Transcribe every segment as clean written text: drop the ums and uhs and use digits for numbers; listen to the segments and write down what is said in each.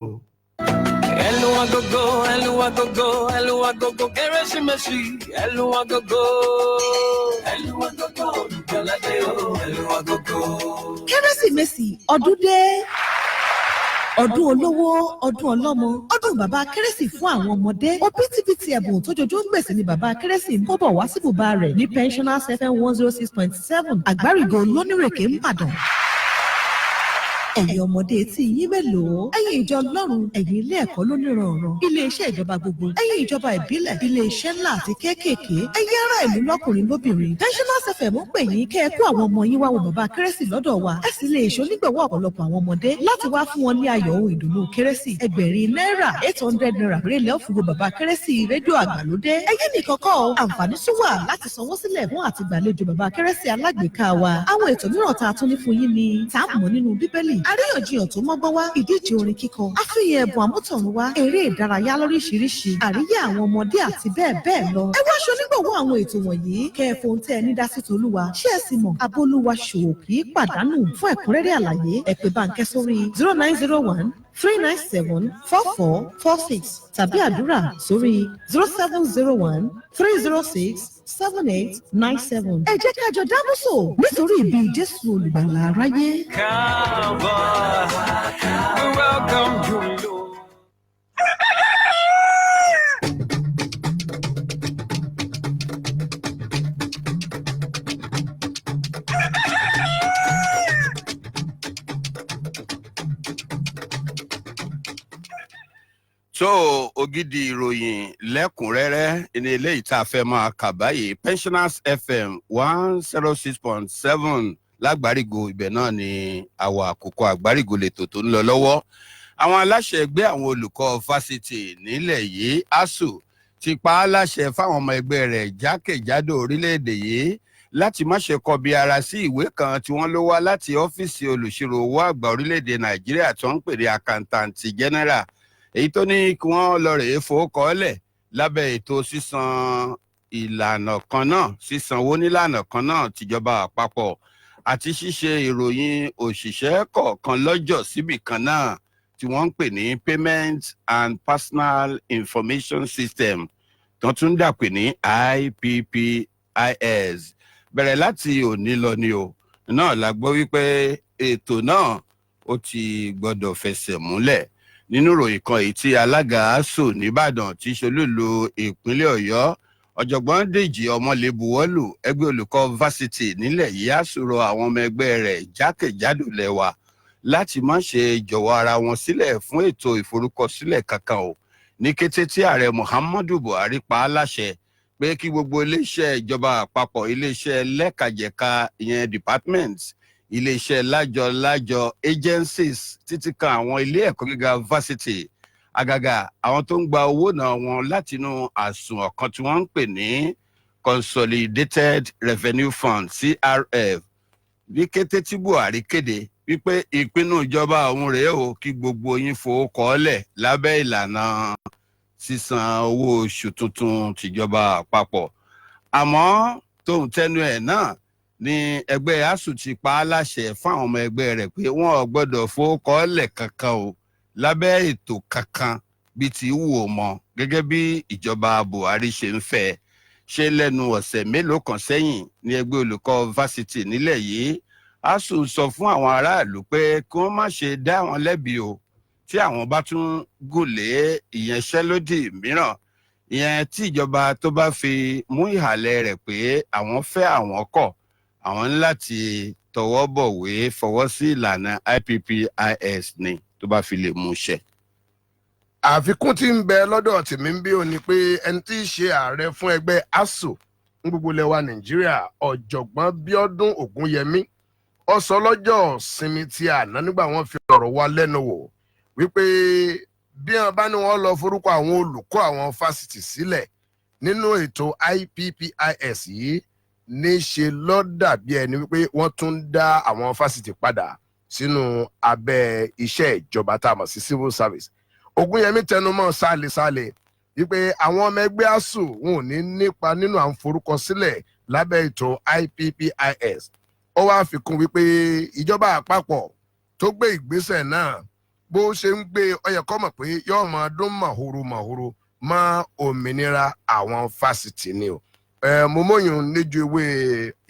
Hello agogo, hello agogo, hello agogo, Kérésìmesì, hello agogo, hello agogo, Olùgbàlàdé o, hello agogo. Kérésìmesì ọdún dé. Ọdún olówó, ọdún ọlọ́mọ, ọdún bàbá Kérésì fún àwọn ọmọdé. Òbítíbitì ẹ̀bùn tó jojú ń gbèsè ni bàbá Kérésì ń kó bọ̀ wá sí bùbá rẹ̀ ní Pensioners FM 106.7 Àgbárígo lónírèké ńbàdàn. Ẹ̀yin ọmọdé tí yín mélòó? Ẹ̀yin ìjọ Ọlọ́run, ẹ̀yin ilé ẹ̀kọ́ lóníranran, ilé-iṣẹ́ ìjọba gbogbo, ẹ̀yin ìjọba ìbílẹ̀, ilé-iṣẹ́ ńlá àti kéékèèké, ẹ̀yin ará ìlú lọ́kùnrin lóbìnrin. Pensioners FM ń pè yín kẹ́ ẹ kó àwọn ọmọ yín wá wo bàbá Kérésì lọ́dọ̀ wa. Ẹ sì lè ṣonígbọ̀wọ́ ọ̀pọ̀lọpọ̀ àwọn ọmọdé láti wá fún wọn ní ayọ̀ ohun ìdùnnú Kérésì. Ẹgbẹ̀rin náírà 800 naira péré lẹ́ ó fi wo bàbá Kérésì rédíò àgbàlódé. Ẹ̀yin nìkan kọ́ o, àǹfààní tún wà láti sanwó sílẹ̀ fún àti gbàlejò bàbá Kérésì alágbèéká wa. Àwọn ètò mìíràn tá a tún ní fún yín ni táàmù nínú Bíbélì, àríyànjiyàn tó mọ́gbọ́n wá, ìdíje orin kíkọ, àfihàn ẹ̀bùn àmútọ̀runwá, eré ìdárayá lóríṣiríṣi, àríyá àwọn ọmọdé àti bẹ́ẹ̀ bẹ́ẹ̀ lọ. Ẹ wá ṣonígbọ̀wọ́ àwọn ètò wọ̀nyí kẹ́ ẹ fohùn tẹ́ ẹ ní dá sí tolúwa. Ṣé ẹ sì mọ̀ Abolúwa ṣòwò kì í pàdánù? Fún ẹ̀kúnrẹ́rẹ́ àlàyé ẹ pè Bánkẹ́ sórí 0901 397 4446 tàbí àdúrà sórí 0701 306 7897. Ẹ jẹ́ ká jọ dábùsọ̀ nítorí ìbí Jésù olùgbàlà aráyé. Cowboy, we welcome you, Lord. So ògidì ìròyìn lẹ́kùnrẹ́rẹ́ ní eléyìí tá a fẹ́ máa kà báyìí Pensioners FM 106.7 lágbárígo ibẹ̀ náà ni àwọn àkókò àgbárígo lètò tó ń lọ lọ́wọ́. Àwọn aláṣẹ ẹgbẹ́ àwọn olùkọ́ fásitì nílẹ̀ yìí ASUU ti pa á láṣẹ fáwọn ọmọ ẹgbẹ́ rẹ̀ jákèjádò orílẹ̀-èdè yìí láti má ṣe kọbi ara sí ìwé kan tí wọ́n ló wá láti ọ́fíìsì olùṣirò owó àgbà orílẹ̀-èdè Nàìjíríà tó ń pè ní Accountant General, èyí tó ní kí wọ́n lọ rèé fowókọ́lẹ̀ lábẹ́ ètò sísan ìlànà kan náà, sísanwó nílànà kan náà tìjọba àpapọ̀ àti ṣíṣe ìròyìn òṣìṣẹ́ kọ̀ọ̀kan lọ́jọ́ síbì kan náà tí wọ́n ń pè ní Payment and Personal Information System tó tún dàpè ní IPPIS. Bẹ̀rẹ̀ láti òní lọ ni o náà la gbọ́ wípé ètò náà ó ti gbọ́dọ̀ fẹsẹ̀ múlẹ̀. Nínú ìròyìn kan èyí tí alága ASUU nìbàdàn tí ṣolúlu ìpínlẹ̀ Ọ̀yọ́ ọ̀jọ̀gbọ́n Dèjì Ọmọlẹ́buwọ́lù ẹgbẹ́ olùkọ́ fásitì nílẹ̀ yìí ASUU rọ àwọn ọmọ ẹgbẹ́ rẹ̀ jákèjádò lẹ́wà láti má ṣe jọ̀wọ́ ara wọn sílẹ̀ fún ètò ìforúkọsílẹ̀ kankan o ní kété tí ààrẹ Muhammadu Buhari pa á láṣẹ pé kí gbogbo iléeṣẹ́ ìjọba àpapọ̀, iléeṣẹ́ lẹ́kàjẹ̀ka ìyẹn departments, iléeṣẹ́ lájọ agencies títí kan àwọn ilé ẹ̀kọ́ gíga fásitì, àgàgà àwọn tó ń gba owó náà wọn látinú àsùnwọ̀n kan tí wọ́n ń pè ní Consolidated Revenue Fund CRF. Bí kété tí Buhari kéde wípé ìpinnu ìjọba òun rèé o kí gbogbo yín fowó kọ́lẹ̀ lábẹ́ ìlànà sísan owó oṣù tuntun tìjọba àpapọ̀. Àmọ́ tóun tẹnu ẹ̀ náà ní ẹgbẹ́ ASUU ti pa á láṣẹ fún àwọn ọmọ ẹgbẹ́ rẹ̀ pé wọ́n ò gbọ́dọ̀ fowókọ́lẹ̀ kankan o lábẹ́ ètò kankan bíi ti wù ó mọ gẹ́gẹ́ bí ìjọba Buhari ṣe ń fẹ́. Ṣé lẹ́nu ọ̀sẹ̀ mélòó kan sẹ́yìn ní ẹgbẹ́ olùkọ́ fásitì nílẹ̀ yìí ASUU sọ fún àwọn aráàlú pé kí wọ́n má ṣe dá wọn lẹ́bi o tí àwọn bá tún gùnlé ìyanṣẹ́lódì mìíràn, ìyẹn tí ìjọba tó bá fi mú ìhàlẹ̀ rẹ̀ pé àwọn fẹ́ àwọn kọ̀, àwọn ní láti tọwọ́ bọ̀wé fọwọ́ sí ìlànà IPPIS ni tó bá fi lè mú ṣẹ. Àfikún tí ń bẹ lọ́dọ̀ tèmi ń bí ó ní pé ẹni tí í ṣe ààrẹ fún ẹgbẹ́ ASUU ní gbogbo ilẹ̀ wa Nàìjíríà ọ̀jọ̀gbọ́n Bíọ́dún Ògúnyẹmí ó sọ lọ́jọ́ ìsinmi tí àná nígbà wọ́n fi ọ̀rọ̀ wa lẹ́nu wò wípé bí wọ́n bá ní wọ́n lọ forúkọ àwọn olùkọ́ àwọn fásitì sílẹ̀ nínú ètò IPPIS yìí níṣe ló dàbí ẹni wípé wọ́n tún dá àwọn fásitì padà sínú abẹ́ iṣẹ́ ìjọba tá a mọ̀ sí civil service. Ògúnyẹmí tẹnumọ́ sálẹ̀sálẹ̀ wípé àwọn ọmọ ẹgbẹ́ ASUU wọn ò ní nípa nínú à ń forúkọ sílẹ̀ lábẹ́ ètò IPPIS. Ó wá fi kún wípé ìjọba àpapọ̀ tó gbé ìgbésẹ̀ náà bó ṣe ń gbé ọyẹ kọ́ mọ̀ pé yóò máa dún màhoro mọ́ òmìnira àwọn fásitì ni o. Mo mọ̀yún níjú ìwé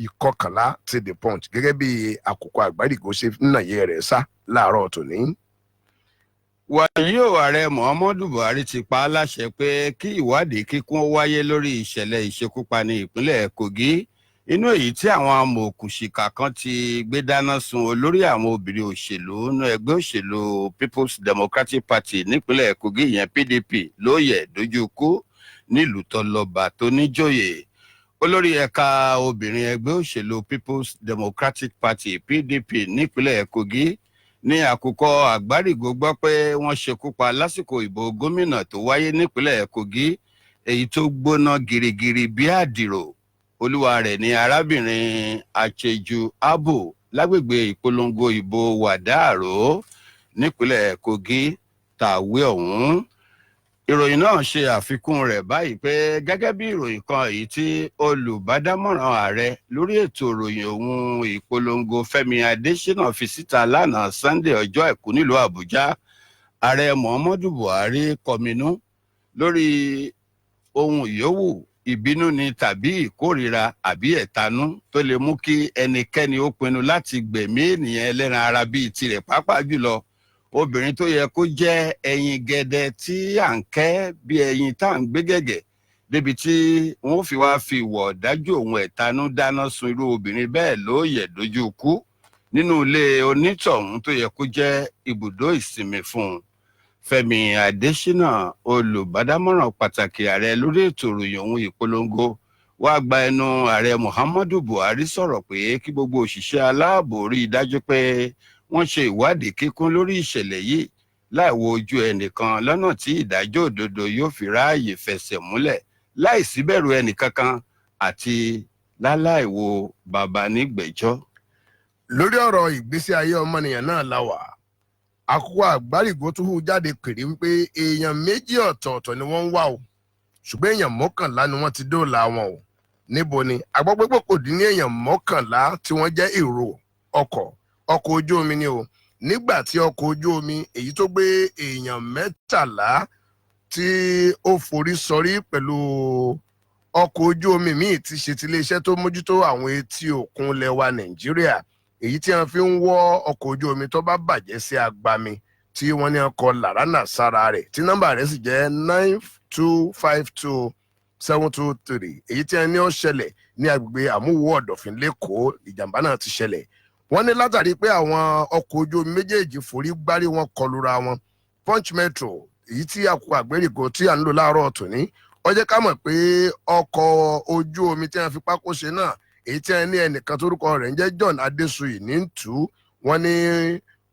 ìkọkànlá ti The Punch gẹ́gẹ́ bí àkókò Àgbárígò ṣe nàyẹ rẹ̀ sá láàárọ̀ tòní. wàyí o ààrẹ Muhammadu Buhari ti pa á láṣẹ pé kí ìwádìí kíkún wáyé lórí ìṣẹ̀lẹ̀ ìṣekúpani ìpínlẹ̀ Kogi inú èyí tí àwọn amòòkùnṣìkà kan ti gbé dáná sun olórí àwọn obìnrin òṣèlú nínú ẹgbẹ́ òṣèlú People's Democratic Party nípínlẹ̀ Kogi ìyẹn PDP lóòyẹ dojú kú nílùú tọlọba tó níjòyè. olórí ẹ̀ka obìnrin ẹgbẹ́ òṣèlú People's Democratic Party PDP nípínlẹ̀ Kogi ní àkùkọ Àgbárígò gbọ́ pé wọ́n ṣekú pa lásìkò ìbò gómìnà tó wáyé nípínlẹ̀ Kogi èyí tó gbóná girigiri bí àdìrò. olúwa rẹ̀ ní arábìnrin Acheju Abo lágbègbè ìpolongo ìbò Wàdáàró nípínlẹ̀ Kogi tàwé ọ̀hún. ìròyìn náà ṣe àfikún rẹ̀ báyìí pé gẹ́gẹ́ bí ìròyìn kan èyí tí olùbádámọ̀ràn ààrẹ lórí ètò ìròyìn ohun ìpolongo Fẹ́mi Adésínà fi síta lánàá Sunday ọjọ́ Àìkú nílùú Àbújá, ààrẹ Muhammadu Buhari kọminú lórí ohun ìyówù ìbínú ni tàbí ìkórìíra àbí ẹ̀tanú tó lè mú kí ẹnikẹ́ni ó pinnu láti gbẹ̀mí ènìyàn ẹlẹ́ran ara bíi tirẹ̀, pàápàá jùlọ obìnrin tó yẹ kó jẹ́ ẹyin gẹdẹ tí à ń kẹ́ bí ẹyin tá à ń gbé gẹ̀gẹ̀ débi tí wọ́n fi wá fi ìwọ̀ ọ̀dájú òun ẹ̀tanú dáná sun irú obìnrin bẹ́ẹ̀ lóòyẹ̀ dojú kú nínú ilé onítọ̀hún tó yẹ kó jẹ́ ibùdó ìsinmi fún un. Fẹ́mi Adésínà, olùbádámọ̀ràn pàtàkì ààrẹ lórí ètò ìròyìn ohun ìpolongo, wá gba ẹnu ààrẹ Muhammadu Buhari sọ̀rọ̀ pé kí gbogbo òṣìṣẹ́ aláàbò rí i dájú pé wọ́n ṣe ìwádìí kíkún lórí ìṣẹ̀lẹ̀ yìí láì wo ojú ẹnìkan lọ́nà tí ìdájọ́ òdodo yóò fi ráàyè fẹsẹ̀ múlẹ̀ láì síbẹ̀rù ẹnìkankan àti láláì wo bàbá nígbẹ̀jọ́. Lórí ọ̀rọ̀ ìgbésí ayé ọmọnìyàn náà la wà. Àkókò Àgbárígò tún hù jáde pèrè wípé èèyàn méjì ọ̀tọ̀ọ̀tọ̀ ni wọ́n ń wá o, ṣùgbọ́n èèyàn 11 ni wọ́n ti dóòlà wọn o. Níbo ni? A gbọ́ pé kò dín ní èèyàn 11 tí wọ́n jẹ́ èrò ọkọ̀ ojú omi ni o. Nígbà tí ọkọ̀ ojú omi èyí tó gbé èèyàn 13 tí ó forí sọrí pẹ̀lú ọkọ̀ ojú omi míì ti ṣe ti iléeṣẹ́ tó mójútó àwọn etí òkun lẹwa Nàìjíríà, èyí tí wọ́n fi ń wọ́ ọkọ̀ ojú omi tó bá bàjẹ́ sí agbami tí wọ́n ní ọkọ̀ làránà sára rẹ̀ tí nọ́mbà rẹ̀ sì jẹ́ 9252723, èyí tí wọ́n ní ó ṣẹlẹ̀ ní agbègbè Àmúwò Ọ̀dọ̀fin lẹ́kọ̀ọ́. ìjàmbá náà ti ṣẹlẹ̀. Wọ́n ní látàrí pé àwọn ọkọ̀ ojú omi méjèèjì forí gbárí wọn kọlura wọn. Punch Metro èyí tí àkókò Àgbárígò tí à ń lò láàárọ̀ tòní ó jẹ́ ká mọ̀ pé ọkọ̀ ojú omi tí wọ́n fi pákó ṣe náà èyí tí wọ́n ní ẹnìkan tórúkọ rẹ̀ ń jẹ́ John Adesuyi ní ń tú. Wọ́n ní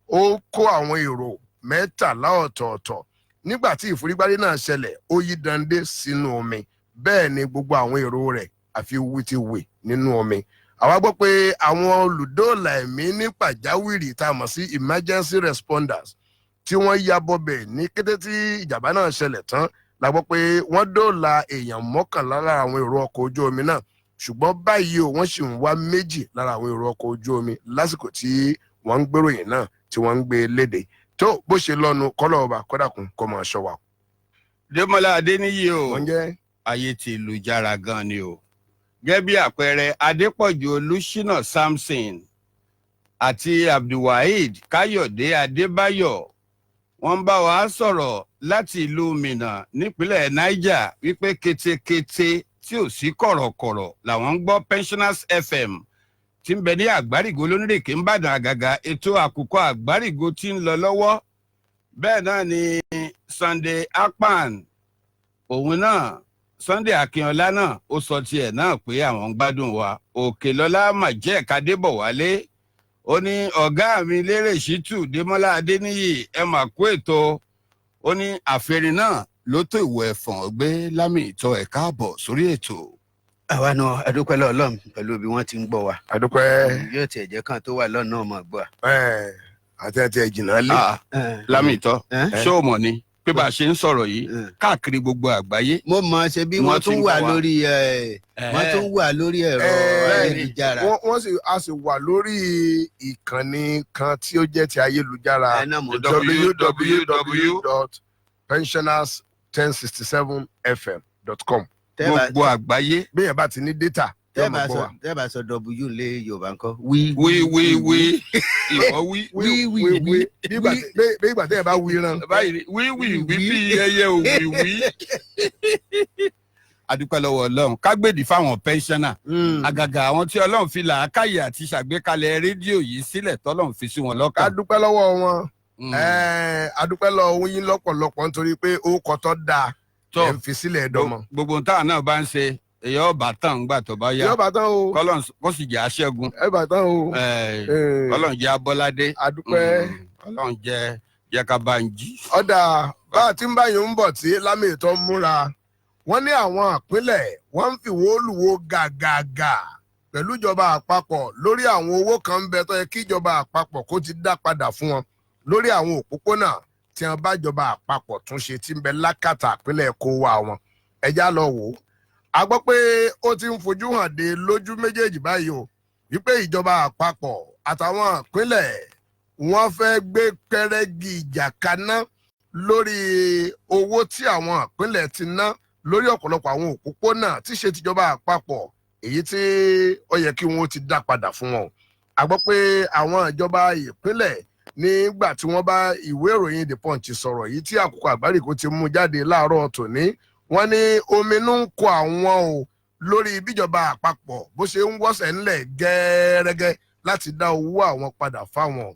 ó kó àwọn èrò 13 ọ̀tọ̀ọ̀tọ̀. Nígbà tí ìforígbárí náà ṣẹlẹ̀ ó yí dande sínú omi, bẹ́ẹ̀ ni gbogbo àwọn èrò rẹ̀ àfi wítíwì nínú omi. Àwa gbọ́ pé àwọn olùdóòlà ẹ̀mí ní pàjáwìrì tá a mọ̀ sí emergency responders tí wọ́n ya bọ́bẹ̀ ní kété tí ìjàmbá náà ṣẹlẹ̀ tán la gbọ́ pé wọ́n dóòlà èèyàn 11 lára àwọn èrò ọkọ̀ ojú omi náà, ṣùgbọ́n báyìí o wọ́n sì ń wá 2 lára àwọn èrò ọkọ̀ ojú omi lásìkò tí wọ́n ń gbéròyìn náà tí wọ́n ń gbé léde. Tó bó ṣe lọ́nu kọ́lọ́ ọba kọ́dàkùn kọ́ máa ṣọ́ wa. Démọ́lá Adéníyì o, wọ́n jẹ́ ayé ti ìlú jára gan ni o. Gẹ́gẹ́ bí àpẹẹrẹ Adépọ̀jù Olúṣínà Samson àti Abdulwaheed Káyọ̀dé Adébáyọ̀ wọ́n ń bá wa sọ̀rọ̀ láti ìlú Minna nípínlẹ̀ Niger wípé ketekete tí ò sí kọ̀rọ̀kọ̀rọ̀ làwọn ń gbọ́ Pensioners FM tí ń bẹ ní Àgbárígò lónírèké ń bàdàn àgàgà. ètò àkùkọ Àgbárígò tí ń lọ lọ́wọ́. Bẹ́ẹ̀ náà ni Sunday Akpan, òun náà Sunday Akínọlá náà ó sọ tiẹ̀ náà pé àwọn ń gbádùn wa. Òkèlọ́lá Majek Adébọ̀wálé ó ní ọ̀gá mi Lérè Ṣítù Démọ́lá Adéníyì ẹ mà kú ètò. Ó ní àfẹ́rin náà ló tó ìwọ ẹ̀fọ̀n gbé lámì ìtọ́ ẹ̀ káàbọ̀ sórí ètò. Àwa náà adúpẹ́ lọ́ọ̀lọ́m pẹ̀lú bí wọ́n ti ń gbọ́ wa. Adúpẹ́. Yóò tiẹ̀ jẹ́ kan tó wà lọ́nà ọmọ gbọ́. àti ìjìnà lé. Lámì ìtọ́ ṣé o mọ̀ ni pé bá a ṣe ń sọ̀rọ̀ yìí káàkiri gbogbo àgbáyé. mo mọ̀ ṣe bí wọ́n tún wà lórí ẹ̀rọ ayélujára. a sì wà lórí ìkànnì kan tí ó jẹ́ ti ayélujára www.pensioners1067fm.com. gbogbo àgbáyé. bí yẹn bá ti ní data. tẹ́ bá sọ w lé yorùbá ńkọ́. wí ìwọ wí. bí ìgbà tẹ́ ẹ bá wí rán. wí bí ẹyẹ òwì. adúpẹ́ lọ́wọ́ ọlọ́run kágbèdì fáwọn pẹ́ńsánà àgàgà àwọn tí ọlọ́run fi làákàyè àti ṣàgbékalẹ̀ rédíò yìí sílẹ̀ tọ́lọ́run fi sí wọn lọ́kàn. adúpẹ́ lọ́wọ́ wọn adúpẹ́ lọ́wọ́ yín lọ́pọ̀lọpọ̀ nítorí pé ó kọ́ tọ́ da ẹ̀ ń fi sílẹ̀ ẹ̀dọ́mọ. gbogbo táwọn náà bá ń ṣe èyí ọba tán ńgbà tó bá yá èyí ọba tán o kọ́lọ́n kó sì jẹ́ aṣẹ́gun ọba tán o kọ́lọ́n jẹ́ abọ́ládé adúpẹ́ kọ́lọ́n jẹ́ ká bá ń jí. ọ̀dà bá a ti ń báyìí ń bọ̀ tí lámì ìtọ́ múra wọ́n ní àwọn ìpínlẹ̀ wọ́n ń fìwó lùwó gàgàgà pẹ̀lú ìjọba àpapọ̀ lórí àwọn owó kan ń bẹ tó yẹ kí ìjọba àpapọ̀ kó ti dá padà fún wọn lórí àwọn òpópónà tí wọ́n bá ìjọba àpapọ̀ tún ṣe tí ń bẹ lákàtà ìpínlẹ̀ kó wá wọn ẹjá lọ wò ó. a gbọ́ pé ó ti ń fojú hàn dé lójú méjèèjì báyìí o wípé ìjọba àpapọ̀ àtàwọn ìpínlẹ̀ wọ́n fẹ́ gbé pẹ́rẹ́gì ìjà kaná lórí owó tí àwọn ìpínlẹ̀ ti ná lórí ọ̀pọ̀lọpọ̀ àwọn òpópónà tí ṣe tìjọba àpapọ̀ èyí tí ó yẹ kí wọ́n ti dá padà fún wọn. a gbọ́ pé àwọn ìjọba ìpínlẹ̀ nígbà tí wọ́n bá ìwé ìròyìn The Punch sọ̀rọ̀ yìí tí Àkókò Àgbáríkò ti mú jáde láàárọ̀ tòní wọ́n ní ominú ń kọ àwọn o lórí bíjọba àpapọ̀ bó ṣe ń wọ́sẹ̀ ńlẹ̀ gẹ́rẹ́gẹ́ láti dá owó àwọn padà fáwọn.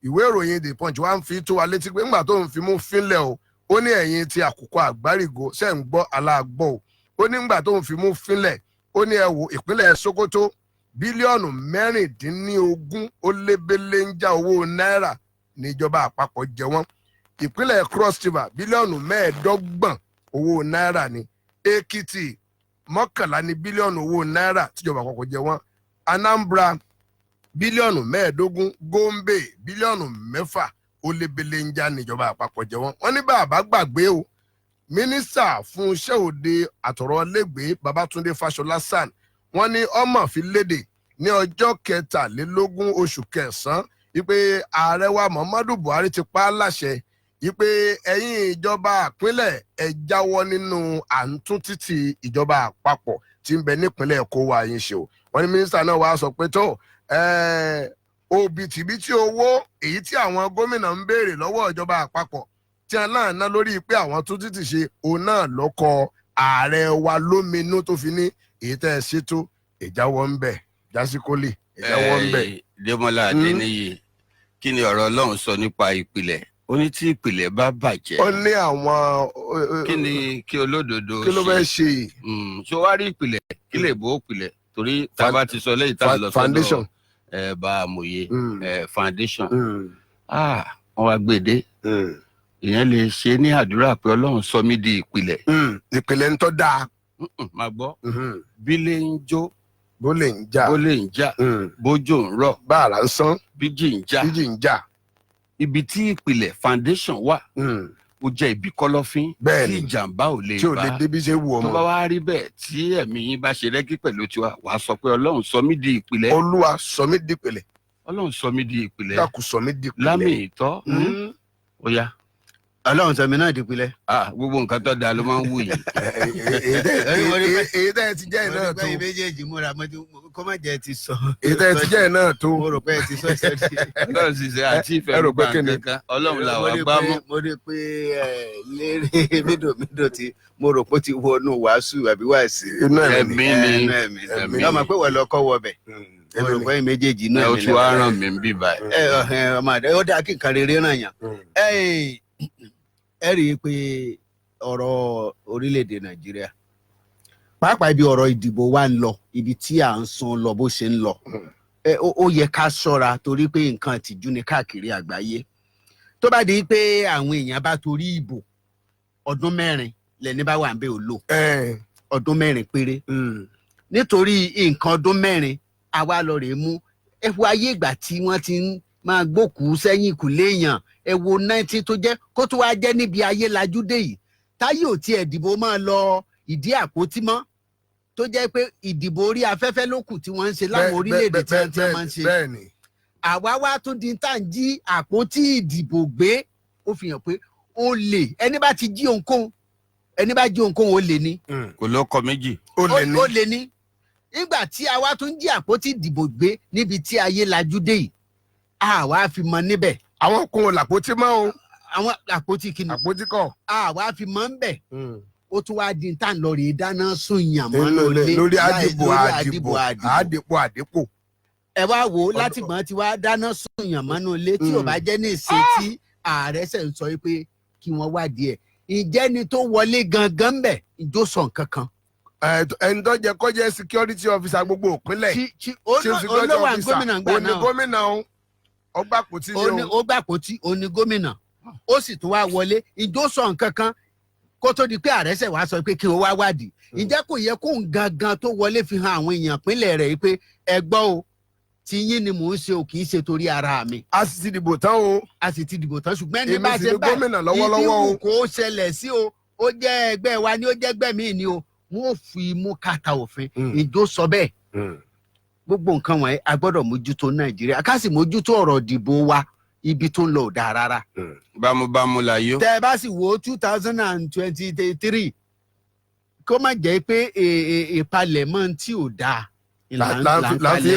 ìwé ìròyìn The Punch wá ń fi tó wa létí pé ńgbà tó ń fi mú fínlẹ̀ o ó ní ẹ̀yìn tí Àkókò Àgbáríkò ṣe ń gbọ́ aláàgbọ́ o ó ní ńgbà tó ń fi mú fínlẹ̀ ó ní ẹ wo ìpínlẹ̀ Sokoto bílíọ̀nù 16 ó lébélé ń já owó náírà níjọba àpapọ̀ jẹ wọ́n. ìpínlẹ̀ Cross River bílíọ̀nù 25 owó náírà ní. Èkìtì 11 ní bílíọ̀nù owó náírà tíjọba àpapọ̀ jẹ wọ́n. Anambra bílíọ̀nù 15, Gombe bílíọ̀nù 6 ó lébélé ń já níjọba àpapọ̀ jẹ wọ́n. wọ́n ní bàbá gbàgbé o mínísítà fún iṣẹ́ òde àtọ̀rọ̀ lẹ́gbẹ̀ẹ́ Babátúndé Fáṣọlá SAN wọ́n ní ọmọ fi léde ní ọjọ́ 23 oṣù kẹsàn-án wípé ààrẹ wa Muhammadu Buhari ti pa á láṣẹ wípé ẹ̀yin ìjọba àpínlẹ̀ ẹ jáwọ́ nínú àǹtún títì ìjọba àpapọ̀ tí ń bẹ nípínlẹ̀ kó wa yín ṣe o. wọ́n ní mínísítà náà wàá sọ pé tó òbítíbitì owó èyí tí àwọn gómìnà ń béèrè lọ́wọ́ ìjọba àpapọ̀ tí a náà ná lórí pé àwọn tún títì ṣe òun náà lọ́kọ̀ ààrẹ wa lóminú tó fi ní èyí tẹ́ ẹ ṣètò ìjáwọ́ ń bẹ̀ jásíkólì ìjáwọ́ ń bẹ̀. Démọ́lá Adéníyì kí ni ọ̀rọ̀ Ọlọ́run sọ nípa ìpìlẹ̀ ó ní tí ìpìlẹ̀ bá bàjẹ́. ó ní àwọn. kí ni kí olódodo ṣe kí ló fẹ́ ṣe. ṣé wàá rí ìpìlẹ̀ kí lè bó ìpìlẹ̀ torí tá a bá ti sọ lẹ́yìn tá a lọ foundation. bá a mòye foundation wọ́n wá gbèdé ìyẹn lè ṣe ní àdúrà pé Ọlọ́run sọ mí di ìpìlẹ̀. ìpìlẹ̀ ń tọ́ dáa. máa gbọ́ bílé ń jó bó lè ń jà bójò ń rọ̀ báàrà ń sán bíjì ń jà ibi tí ìpìlẹ̀ foundation wà ó jẹ́ ibi kọ́lọ́fín tí ìjàmbá ò lè bá tí ò lè débi ṣe wù ọmọ. tó bá wá rí bẹ́ẹ̀ tí ẹ̀mí yín bá ṣe rẹ́gí pẹ̀lú tiwa wàá sọ pé Ọlọ́run sọ mí di ìpìlẹ̀. Olúwa sọ mí di ìpìlẹ̀. Ọlọ́run sọ mí di ìpìlẹ̀. dákun sọ mí di ìpìlẹ̀. lámì ìtọ́ ó yá. Ọlọ́run sọ mí náà di ìpìlẹ̀. gbogbo nǹkan tó dáa ló máa ń wù yìí. èyí tẹ́ ẹ ti jẹ́ ẹ̀ náà tó. mo rò pé méjèèjì múra kó má jẹ́ ti sọ. èyí tẹ́ ẹ ti jẹ́ ẹ̀ náà tó. mo rò pé ẹ ti sọ sẹ́ẹ̀dì. Ọlọ́run sì ṣe àti ìfẹ́ ló bá kankan Ọlọ́run làwọn gbá mú. mo rí pé lérè mídòmídò tí mo rò pé ó ti wọnú wàásù àbí wàásù. ẹ̀mí ni ọmọ pé wọ́n lọ kọ́ wọ bẹ̀. mo rò pé méjèèjì náà. ẹ o ti wá ràn mí bí báyìí. ọmọ àdé ó dáa kí nǹkan rere ràn yàn. ẹ rí i pé ọ̀rọ̀ orílẹ̀-èdè Nàìjíríà pàápàá ibi ọ̀rọ̀ ìdìbò wa ń lọ ibi tí à ń san lọ bó ṣe ń lọ ó yẹ ká ṣọ́ra torí pé nǹkan ìtìjú ni káàkiri àgbáyé tó bá di pé àwọn èèyàn bá torí ìbò ọdún 4 lẹ́ni bá wà ń bẹ́ ò lò ọdún 4 péré nítorí nǹkan ọdún 4 àwa lọ rèé mú ẹ̀fọ́ ayé ìgbà tí wọ́n ti ń máa gbókùú sẹ́yìn kù léèyàn ẹ wo 19 tó jẹ́ kó tó wá jẹ́ níbi ayé lajú dé yìí táyé ò tiẹ̀ dìbò máa lọ ìdí àpótí mọ́ tó jẹ́ pé ìdìbò orí afẹ́fẹ́ ló kù tí wọ́n ń ṣe láwọn orílẹ̀-èdè tí wọ́n máa ń ṣe. bẹ́ẹ̀ni. àwa wá tún di tá à ń jí àpótí ìdìbò gbé ó fi hàn pé ó lè ẹni bá ti jí ohunkóhun ẹni bá jí ohunkóhun ó lè ní. kò lọ́kọ méjì. ó lè ní. ó lè ní. nígbà tí a wá tún jí àpótí ìdìbò gbé níbi tí ayé lajú dé yìí àwa fi mọ níbẹ̀. àwọn kun ò làpótí mọ́ o. àwọn àpótí kìíní. àpótí kọ́. àwa fi mọ ń bẹ̀. ó tún wá di tá à ń lọ rèé dáná sun yàn mọ́ lólé lórí àdìpò. ẹ wá wò ó láti mọ̀ tí wàá dáná sun yàn mọ́ lólé tí ò bá jẹ́ ní ìsìn tí ààrẹ ṣe ń sọ pé kí wọ́n wádìí ẹ̀ ìjẹ́ni tó wọlé gangan bẹ̀ ìjó sọ nǹkan kan. ẹni tó jẹ kọjá security officer gbogbo òpínlẹ̀ olówó àwọn gómìnà gbà náà òní gómìnà ọgbàpótí ni ó gbàpótí òní gómìnà ó sì tún wá wọlé ìjó sọ nǹkan kan kó tó di pé ààrẹ ṣẹ̀ wá sọ pé kí wọ́n wá wádìí ǹjẹ́ kò yẹ kó gangan tó wọlé fi hàn àwọn èèyàn pínlẹ̀ rẹ̀ pé ẹ gbọ́ o ti yín ni mò ń ṣe o kì í ṣe torí ara mi. a sì ti dìbò tán o. ṣùgbọ́n ní bá ṣe bá ìdíwù kò ṣẹlẹ̀ sí o ó jẹ́ ẹgbẹ́ wa ni ó jẹ́ ẹgbẹ́ mi ni o wọ́n fi mú kàtà òfin ìjó sọ bẹ́ẹ̀. gbogbo nǹkan wọ̀nyí a gbọ́dọ̀ mójútó nàìjíríà ká sì mójútó ọ̀rọ̀ ìdìbò wa ibi tó ń lọ ò dáa rárá. bámúbámú la yó. tẹ́ ẹ bá sì wo 2023 kó má jẹ́ pé ìpalẹ̀mọ́ tí ò dáa láti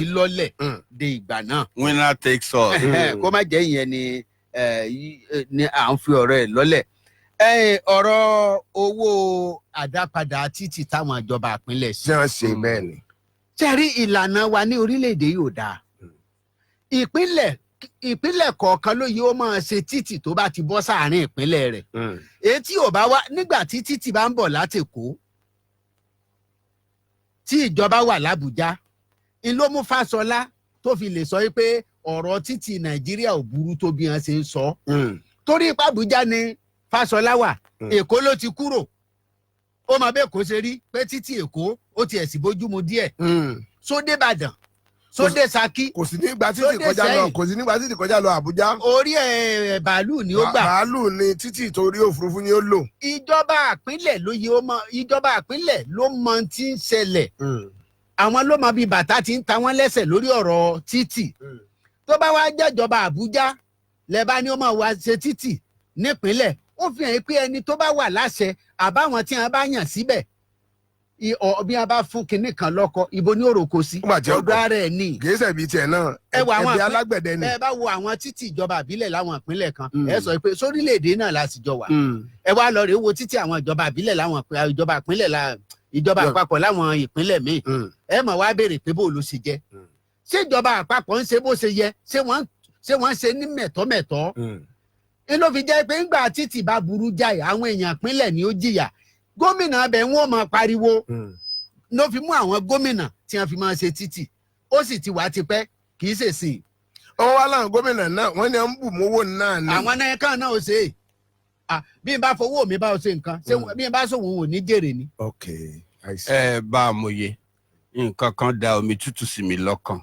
lọ́lẹ̀ de ìgbà náà. winner takes all. kó má jẹ́ ìyẹn ni à ń fi ọ̀rọ̀ ẹ̀ lọ́lẹ̀. ọ̀rọ̀ owó àdápadà títì táwọn ìjọba ìpínlẹ̀ sí. ṣé wọ́n ṣe bẹ́ẹ̀ ni. sẹ́rí ìlànà wa ní orílẹ̀-èdè yóò dáa. ìpínlẹ̀ kọ̀ọ̀kan ló yóò máa ṣe títì tó bá ti bọ́ sáàárín ìpínlẹ̀ rẹ̀. èyí tí ò bá wá nígbà tí títì bá ń bọ̀ láti Èkó tí ìjọba wà l'Ábùjá ń ló mú Fáṣọlá tó fi lè sọ pé ọ̀rọ̀ títì Nàìjíríà ò burú tó bí wọ́n ṣe ń sọ. torí ipá Àbújá ni Fáṣọlá wà Èkó ló ti kúrò ó mọ bẹ́ẹ̀ kó ṣe rí pé títì Èkó ó tiẹ̀ sì bójúmu díẹ̀ sódé Ìbàdàn sódé Ṣakí kò sí nígbà títì kọjá lọ Àbújá. orí bàálù ni ó gbà. bàálù ni títì torí òfurufú ni ó lò. ìjọba àpínlẹ̀ ló mọ tí ń ṣẹlẹ̀ àwọn ló mọ bí bàtà ti ń ta wọ́n lẹ́sẹ̀ lórí ọ̀rọ̀ títì tó bá wá jẹ́jọba Àbújá lẹ́bàá ni ó máa wá ṣe títì nípínlẹ̀ ó fi hàn pé ẹni tó bá wà láṣẹ àbáwọn tí wọ́n bá yàn síbẹ̀ bí a bá fún kinní kan lọ́kọ ibo ní òròkó sí ọ̀dọ̀ ara ẹ̀ ní. gèésè bíi tiẹ̀ náà ẹbí alágbẹ̀dẹ ni. ẹ bá wo àwọn títì ìjọba àbílẹ̀ láwọn ìpínlẹ̀ kan ẹ sọ pé sórílẹ̀-èdè náà la sì jọ wà. ẹ wá lọ rèé wo títì àwọn ìjọba àbílẹ̀ láwọn ìjọba ìpínlẹ̀ ìjọba àpapọ̀ láwọn ìpínlẹ̀ míì ẹ mọ̀ wá béèrè pé bó ló ṣe jẹ́. ṣé ìjọba àpapọ̀ ń ṣe bó ṣe yẹ ṣé wọ́n ṣe ní mẹ̀tọ́mẹ̀tọ́. ń ló fi jẹ́ pé ńgbà títì bá burú jáì àwọn èèyàn ìpínlẹ̀ ni ó jìyà gómìnà abẹ wọn máa pariwo ló fi mú àwọn gómìnà tí wọn fi máa ṣe títì ó sì ti wà tipẹ́ kì í ṣèṣì. ọwọ́ wa láwọn gómìnà náà wọ́n ní à ń bù mówó náà ni. àwọn náà kan náà ó ṣe é bí n bá fowó mi bá ó ṣe nǹkan bí n bá sòwò ò ní jèrè ni. bá a mòye nǹkan kan da omi tútù sí mi lọ́kàn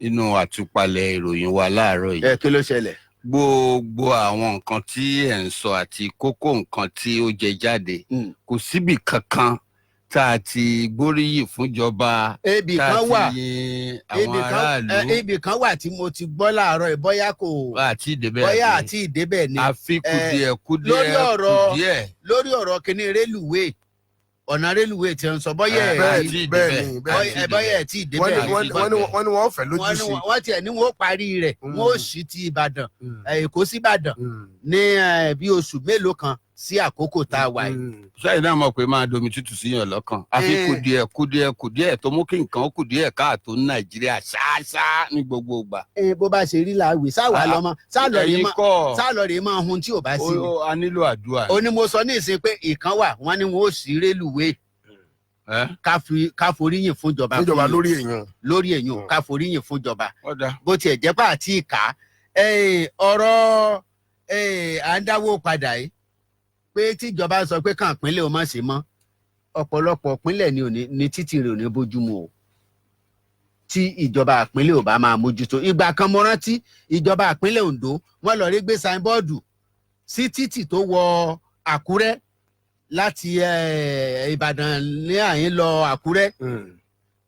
nínú àtúpalẹ̀ ìròyìn wa láàárọ̀ yìí. kí ló ṣẹlẹ̀. gbogbo àwọn nǹkan tí ẹ̀ ń sọ àti kókó nǹkan tí ó jẹ jáde kò síbì kankan tá a ti gbóríyìn fúnjọba ebì tá kan a wà ti yin àwọn aráàlú ebì kan wà tí mo ti gbọ́ láàárọ̀ ẹ̀ bóyá kò àti ìdébẹ̀ bóyá àti ìdébẹ̀ ni àfi kùdìẹ̀ lórí ọ̀rọ̀ kìíní rélùwé ọ̀nà rélùwé tí ń sọ bóyá ẹ̀ tí ìdébẹ̀ wọ́n ní wọ́n fẹ́ lójú sí. wọ́n tiẹ̀ ní wọ́n parí rẹ̀ wọ́n ó sì ti Ìbàdàn Èkó sí Ìbàdàn ní bí oṣù mélòó kan sí àkókò tá a wà yìí. sẹ́yìn náà mọ̀ pé máa domi tútù síyàn lọ́kàn àfi kùdìẹ̀ tó mú kí nǹkan ó kùdìẹ̀ káàtó ní Nàìjíríà ṣáṣá ní gbogbo ìgbà. bó bá ṣe rí làwì sáwà lọ́mọ sálọ rèé máa hun tí ò bá sí ni. a nílò àdúrà. ó ní mo sọ ní ìsìn pé ìkan wà wọ́n ní wọn ó sí rélùwé ká foríyìn fúnjọba lórí èèyàn ká foríyìn fúnjọba bó tiẹ̀ jẹ́ pé àti ìka ọ̀rọ̀ à ń dáwó padà yìí pé tíjọba sọ pé kàn pínlẹ̀ o má ṣe mọ́ ọ̀pọ̀lọpọ̀ pínlẹ̀ ni títì rẹ̀ ò ní bójúmu o tí ìjọba ìpínlẹ̀ ò bá máa mójútó. Ìgbà kan mo rántí ìjọba ìpínlẹ̀ Ondo wọ́n lọ rí gbé signboard sí títì tó wọ Àkúrẹ́ láti Ìbàdàn ní àyín lọ Àkúrẹ́.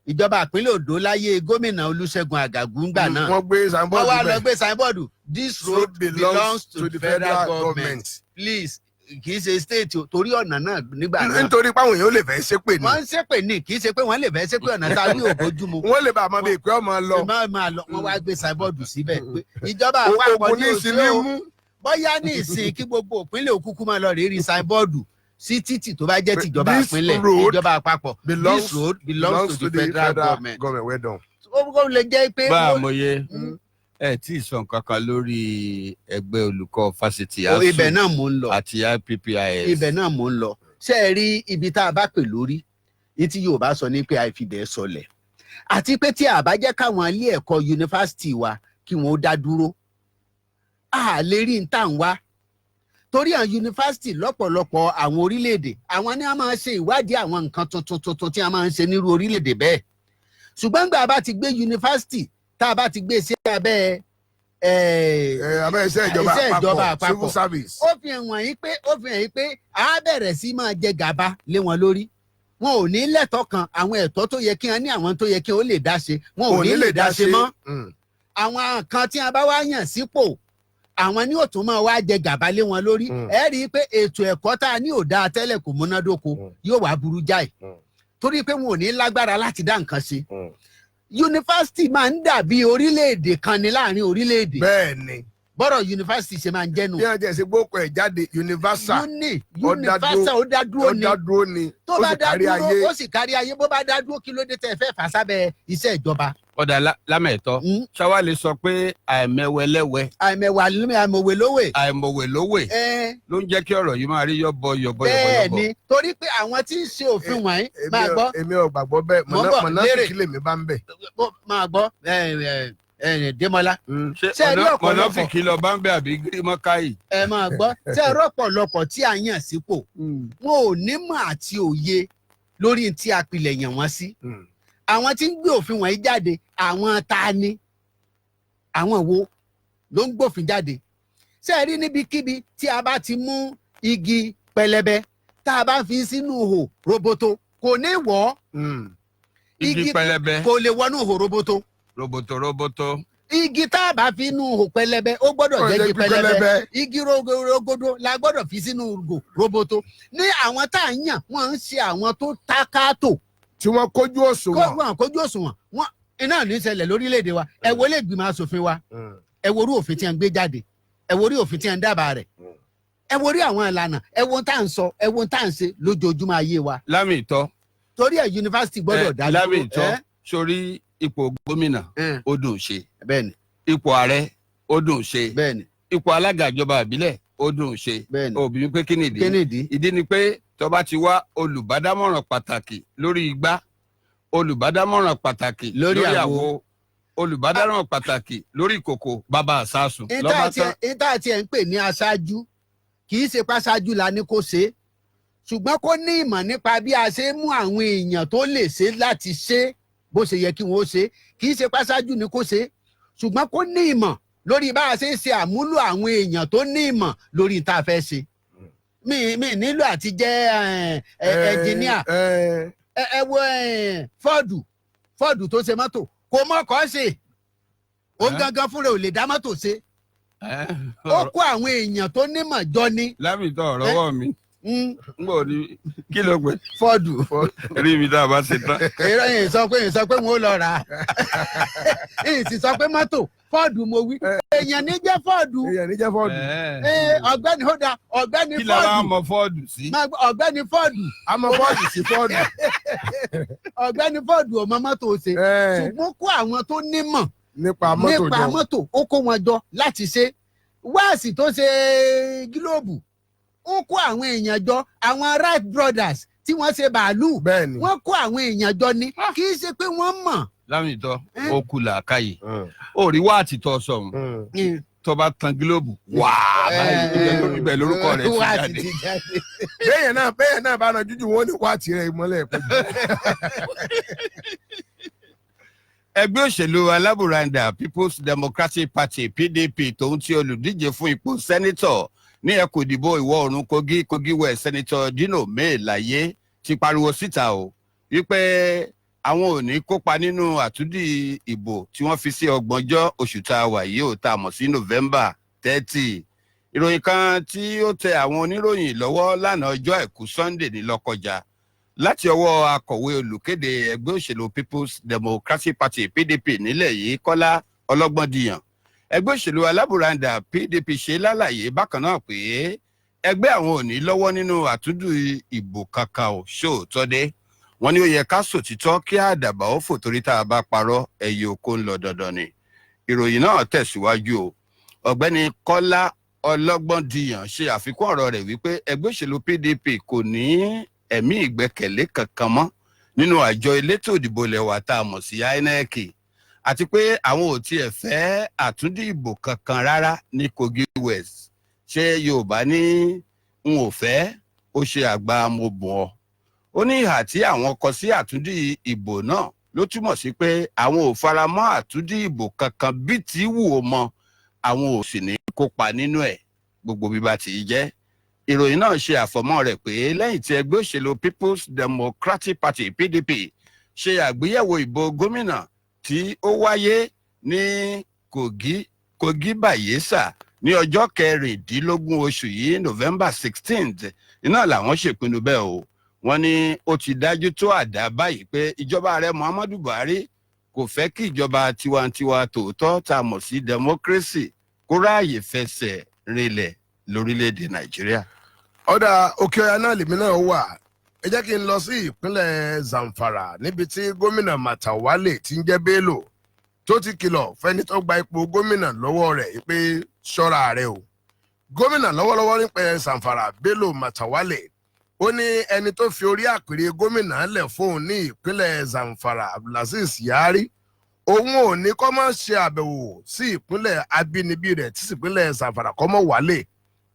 Ìjọba ìpínlẹ̀ Ondo láyé gómìnà Olúṣẹ́gun Àgàgù ńgbà náà wọ́n gbé signboard wọ́n wá lọ gbé signboard this road belongs to the federal government please kì í ṣe state torí ọ̀nà náà nígbà náà. Nítorí páwọn èèyàn lè fẹ́ ṣépè ní. wọ́n ń ṣépè ní kì í ṣe pé wọ́n lè fẹ́ ṣépè ọ̀nà tá a rí òbójúmu. Wọ́n lè bá àmọ́ bí ìpè ọmọ lọ. máa lọ wọ́n wá gbé signboard síbẹ̀ pé ìjọba àpapọ̀ ní òṣèlú bóyá ní ìsìn kí gbogbo ìpínlẹ̀ òkúkú máa lọ rí signboard sí títì tó bá jẹ́ tìjọba ìpínlẹ̀ ìjọba àpapọ̀ this road belongs to the federal government. Well done. ó lè jẹ́ pé. bá a mọ̀ yẹ ẹ tí ì sọ nǹkan kan lórí ẹgbẹ́ olùkọ́ fásitì ASUU ibẹ̀ náà mò ń lọ àti IPPIS. ibẹ̀ náà mò ń lọ ṣé ẹ rí ibi tá a bá pè lórí tí Yorùbá sọ ní pé àìfibẹ̀ sọlẹ̀ àti pé tí a bá jẹ́ káwọn ilé ẹ̀kọ́ yunifásitì wa kí wọ́n ó dá dúró a lè rí níta ń wá torí àwọn yunifásitì lọ́pọ̀lọpọ̀ àwọn orílẹ̀-èdè àwọn ni a máa ṣe ìwádìí àwọn nǹkan tuntun tí a máa ń ṣe nírú orílẹ̀-èdè bẹ́ẹ̀ ṣùgbọ́n gbà bá ti gbé yunifásitì tá a bá ti gbé sí abẹ́ iṣẹ́ ìjọba àpapọ̀ civil service. ó fi hàn yín pé a bẹ̀rẹ̀ sí máa jẹ gàba lé wọn lórí wọn ò ní lẹ́tọ̀ọ́ kan àwọn ẹ̀tọ́ tó yẹ kí wọ́n ní àwọn tó yẹ kí wọ́n lè dá ṣe wọn ò ní lè dá ṣe mọ́ àwọn kan tí a bá wá yàn sípò àwọn ní òtún máa wá jẹ gàba lé wọn lórí ẹ rí i pé ètò ẹ̀kọ́ tá a ní ò dáa tẹ́lẹ̀ kò múnádóko yóò wá burú jáì torí pé wọn ò ní lágbára láti dá nǹkan ṣe. Yunifásitì máa ń dàbí orílẹ̀-èdè kan ní láàrin orílẹ̀-èdè. Bẹ́ẹ̀ni. Bọ́rọ̀ yunifásitì ṣe máa ń jẹ́nu. Bí wọ́n jẹ́ ṣe gbókò ẹ̀ jáde universal. Universal ó dá dúró ni. Ó dá dúró ni. Tó bá dá dúró ó sì kárí ayé bó bá dá dúró kí ló dé tẹ́ ẹ fẹ́ fà sábẹ́ iṣẹ́ ìjọba. Ọ̀dà lámẹ̀tọ́ ṣáwá lè sọ pé àìmẹ̀wẹ̀lẹ́wẹ̀. àìmọ̀wé lówè. àìmọ̀wé lówè. ló ń jẹ́ kí ọ̀rọ̀ yìí máa rí yọ̀bọ̀. Bẹ́ẹ̀ni torí pé àwọn tí ń ṣe òfin wọ̀nyí máa gbọ́. Èmi ò gbàgbọ́ bẹ́ẹ̀ mọ̀nàfíkì lèmi bá ń bẹ̀. máa gbọ́ Démọ́lá. mọ̀nàfíkì lọ bá ń bẹ̀ àbí gírímọ́káyì. ẹ máa gbọ́ ṣé ẹ rọ́pọ̀lọpọ̀ tí a yàn sípò wọn ò ní mọ̀ àti òye lórí tí a pilẹ̀ yàn wọ́n sí. Àwọn tí ń gbé òfin wọ̀nyí jáde àwọn ta ni àwọn wo ló ń gbòfin jáde ṣé ẹ rí níbikíbi tí a bá ti mú igi pẹlẹbẹ tá a bá fi sínú ihò roboto kò ní wọ̀ igi pẹlẹbẹ kò lè wọnú ihò roboto. roboto. Igi tá a bá fi inú ihò pẹlẹbẹ ó gbọ́dọ̀ jẹ́ igi pẹlẹbẹ igi rogodo la gbọ́dọ̀ fi sínú ihò roboto ní àwọn tá a yàn wọ́n ń ṣe àwọn tó tákàtò tí wọ́n kójú òṣùwọ̀n. kójú òṣùwọ̀n wọn iná ní ṣẹlẹ̀ lórílẹ̀‐èdè wa ẹ wo lè gbìmọ̀ asòfin wa ẹ wo orí òfin tí a ń gbé jáde ẹ wo orí òfin tí a ń dábàá rẹ̀ ẹ wo orí àwọn ìlànà ẹ wo tá à ń sọ ẹ wo tá à ń ṣe lójoojúmọ́ ayé wa. Lámìtọ́. Torí ẹ yunifásitì gbọ́dọ̀ dájú. Lámìtọ́ sórí ipò gómìnà ó dùn ṣe. Bẹ́ẹ̀ni. Ipò ààrẹ ó dùn ṣe. Bẹ́ẹ̀ni. Ipò alága ìjọba ìbílẹ̀ ó dùn ṣe. Bẹ́ẹ̀ni. Òbí pé kí nìdí. Ìdí ni pé tó bá ti wá olùbádámọ̀ràn pàtàkì lórí igbá olùbádámọ̀ràn pàtàkì lórí àwo olùbádámọ̀ràn pàtàkì lórí ìkòkò bàbá àsásùn. ìta àti ẹ̀ ń pè ní aṣáájú kì í ṣe páṣáájú la ní kó ṣe ṣùgbọ́n kó ní ìmọ̀ nípa bí a ṣe mú àwọn èèyàn tó lè ṣe láti ṣe bó ṣe yẹ kí wọ́n ṣe kì í ṣe páṣáájú ni kó ṣe ṣùgbọ́n kó ní ìmọ̀ lórí bá a ṣe ń ṣe àmúlò àwọn èèyàn tó ní ìmọ̀ lórí tá a fẹ́ ṣe. mi nílò àti jẹ́ ẹnjìníà ẹ wo Ford tó ṣe mọ́tò kò mọ̀ kọ́ ṣe òun gangan fúnra ò lè dá mọ́tò ṣe ó kó àwọn èèyàn tó nímọ̀ jọ ni. Lámìtọ́ ọ̀rọ̀ wọ̀ mí n bò ní kí ló gbé. Ford rí mi tá a bá ṣe tán. èyí sọ pé wọn ò lọ rà á èyí sì sọ pé mọ́tò Ford mo wí èèyàn ní jẹ́ Ford. Ọ̀gbẹ́ni hódà ọ̀gbẹ́ni Ford. kí la máa mọ Ford sí. ọ̀gbẹ́ni Ford. a mọ Ford sí Ford. ọ̀gbẹ́ni Ford ò mọ mọ́tò ṣe ṣùgbọ́n kó àwọn tó nímọ̀ nípa mọ́tò ó kó wọn jọ láti ṣe wáàsì tó ṣe gílóòbù ó kó àwọn èèyàn jọ àwọn Wright brothers tí wọ́n ṣe bàálù wọ́n kó àwọn èèyàn jọ ní kì í ṣe pé wọ́n mọ̀. Lámìtọ́ ó kú làákàyè ó rí wáàtì tó sọ̀rùn tó bá tan gílóòbù wá ibẹ̀ lórúkọ rẹ̀ ti jáde. bẹ́ẹ̀ náà bá ran jújù wọn ní wáàtì rẹ̀ ìmọ́lẹ̀ pẹ̀lú. ẹgbẹ́ òṣèlú alábùradà People's Democratic Party PDP tòun tí olùdíje fún ipò sẹ́nítọ̀ ní ẹkùn ìdìbò ìwọ̀ oòrùn Kogi West sẹ́nítọ̀ Dino Melaye ti pariwo síta o wípé àwọn ò ní kópa nínú àtúndì ìbò tí wọ́n fi sí 30 oṣù tá a wà yìí ò tá a mọ̀ sí November 30. Ìròyìn kan tí ó tẹ àwọn oníròyìn lọ́wọ́ lánàá ọjọ́ àìkú Sunday ní Lọ́kọjà láti ọwọ́ akọ̀wé olùkéde ẹgbẹ́ òṣèlú People's Democratic Party PDP nílẹ̀ yìí Kọ́lá Ọlọ́gbọ́ndìyàn. Ẹgbẹ́ òṣèlú alábùradà PDP ṣe lálàyé bákan náà pé ẹgbẹ́ àwọn ò ní lọ́wọ́ nínú àtúndì ìbò kankan ò ṣòótọ́ dé. Wọ́n ní ó yẹ ká sòtítọ́ kí àdàbà ó fò torí tá a bá parọ́ ẹyẹ oko ń lọ dandan ni. Ìròyìn náà tẹ̀síwájú o. Ọ̀gbẹ́ni Kọ́lá Ọlọ́gbọ́ndìyàn ṣe àfikún ọ̀rọ̀ rẹ̀ wípé ẹgbẹ́ òṣèlú PDP kò ní ẹ̀mí ìgbẹ́kẹ̀lé kankan mọ́ nínú àjọ elétò ìdìbò ilẹ̀ wa tá a mọ̀ sí INEC àti pé àwọn ò tiẹ̀ fẹ́ àtúndì ìbò kankan rárá ní Kogi West. Ṣé Yorùbá ní n ò fẹ́ ó ṣe àgbà mo bùn ọ́. Ó ní ìhà tí àwọn kọ sí àtúndì ìbò náà ló túmọ̀ sí pé àwọn ò fara mọ́ àtúndì ìbò kankan bí tí wù ó mọ àwọn ò sì ní kópa nínú ẹ̀ gbogbo bí bá ti jẹ́. Ìròyìn náà ṣe àfọ̀mọ́ rẹ̀ pé lẹ́yìn tí ẹgbẹ́ òṣèlú People's Democratic Party PDP ṣe àgbéyẹ̀wò ìbò gómìnà tí ó wáyé ní Kogi Bayelsa ní ọjọ́ 16 oṣù yìí November 16th iná làwọn ṣèpinnu bẹ́ẹ̀ o. Wọ́n ní ó ti dájú tó àdá báyìí pé ìjọba ààrẹ Muhammadu Buhari kò fẹ́ kí ìjọba tiwantiwa tòótọ́ tá a mọ̀ sí democracy kó ráàyè fẹsẹ̀ rinlẹ̀ lórílẹ̀‐èdè Nàìjíríà. Ọ̀dà Òkè Ọya náà lèmi náà wà. Ẹ jẹ́ kí n lọ sí ìpínlẹ̀ Zamfara níbi tí gómìnà Matawalle tí ń jẹ́ Bello tó ti kìlọ̀ fẹ́ni tó gba ipò gómìnà lọ́wọ́ rẹ̀ pé ṣọ́ra rẹ̀ o. Gómìnà lọ́wọ́lọ́wọ́ nípínlẹ̀ Zamfara Bello Matawalle ó ní ẹni tó fi orí àpèrè gómìnà lẹ̀ fóun ní ìpínlẹ̀ Zamfara Abdulaziz Yari òun ò ní kó má ṣe àbẹ̀wò sí ìpínlẹ̀ abínibí rẹ̀ tí ìpínlẹ̀ Zamfara kó má wálé.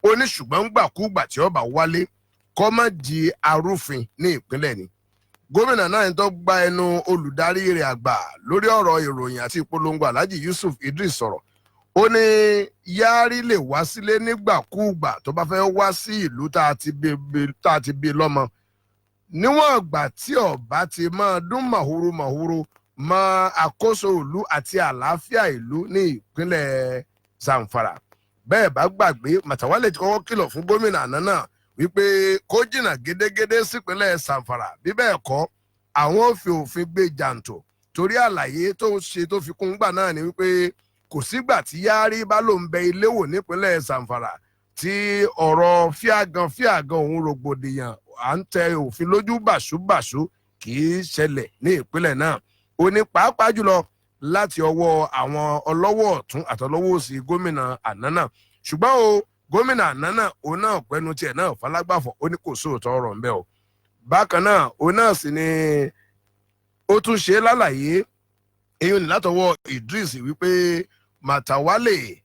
Ó ní ṣùgbọ́n gbàkúgbà tí ó bá wálé kó má di arúfin ní ìpínlẹ̀ ni. Gómìnà náà tó gba ẹnu olùdarí rẹ̀ àgbà lórí ọ̀rọ̀ ìròyìn àti ìpolongo Alhaji Yusuf Idris sọ̀rọ̀. Ó ní Yari lè wá sílé nígbàkúgbà tó bá fẹ́ wá sí ìlú tá a ti bí lọ́mọ. Níwọ̀n ìgbà tí ó bá ti máa dún màhúrú mọ àkóso ìlú àti àlàáfíà ìlú ní ìpínlẹ̀ Zamfara. Bẹ́ẹ̀ bá gbàgbé Matawalle ti kọ́kọ́ kìlọ̀ fún gómìnà àná náà wípé kó jìnnà gédégédé sípínlẹ̀ Zamfara bí bẹ́ẹ̀ kọ́ àwọn ò fi òfin gbé jàǹtò torí àlàyé tó ṣe tó fi kún gbà náà ni wípé kò sígbà tí Yari bá ló ń bẹ ilé wò nípínlẹ̀ Zamfara tí ọ̀rọ̀ fíàgan òun rògbòdìyàn à ń tẹ òfin lójú bàṣúbàṣú kì í ṣẹlẹ̀ ní ìpínlẹ̀ náà. Ó ní pàápàá jùlọ láti ọwọ́ àwọn ọlọ́wọ́ ọ̀tún àtọlọ́wọ́ òsì gómìnà àná náà. Ṣùgbọ́n o gómìnà àná náà òun náà pẹ́nu tiẹ̀ náà falágbàfọ̀ ó ní kò sóòótọ́ ọ̀rọ̀ ńbẹ́ o. Bákan náà òun náà sì ni ó tún ṣe lálàyé èyí ni látọwọ́ Idris wípé Matawalle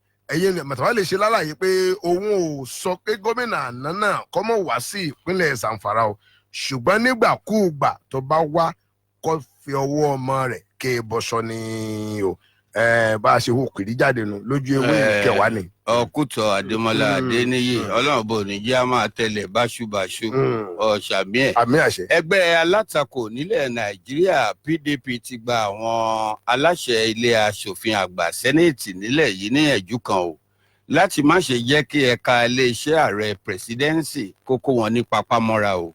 ṣe lálàyé pé òun ò sọ pé gómìnà àná náà kó má wá sí ìpínlẹ̀ Zamfara o ṣùgbọ́n nígbàkúùgbà tó bá wá kó fi ọwọ́ ọmọ rẹ̀ ké bọ́sọ ni o. Bá a ṣe hó kìrì jáde nù lójú ewé kẹwàá ni. Ọkùtọ̀ Adémọ́lá Adéníyì Ọlọ́run bò ní jẹ́ a máa tẹ̀lé báṣubàṣu ọ̀ṣàmí ẹ̀. Àmì àṣẹ. Ẹgbẹ́ alátakò nílẹ̀ Nàìjíríà PDP ti gba àwọn aláṣẹ ilé aṣòfin àgbà sẹ́nẹ̀tì nílẹ̀ yìí níyànjú kan o láti má ṣe jẹ́ kí ẹ̀ka iléeṣẹ́ ààrẹ pẹ̀sidẹ́ǹsì kókó wọn ní papámọ́ra o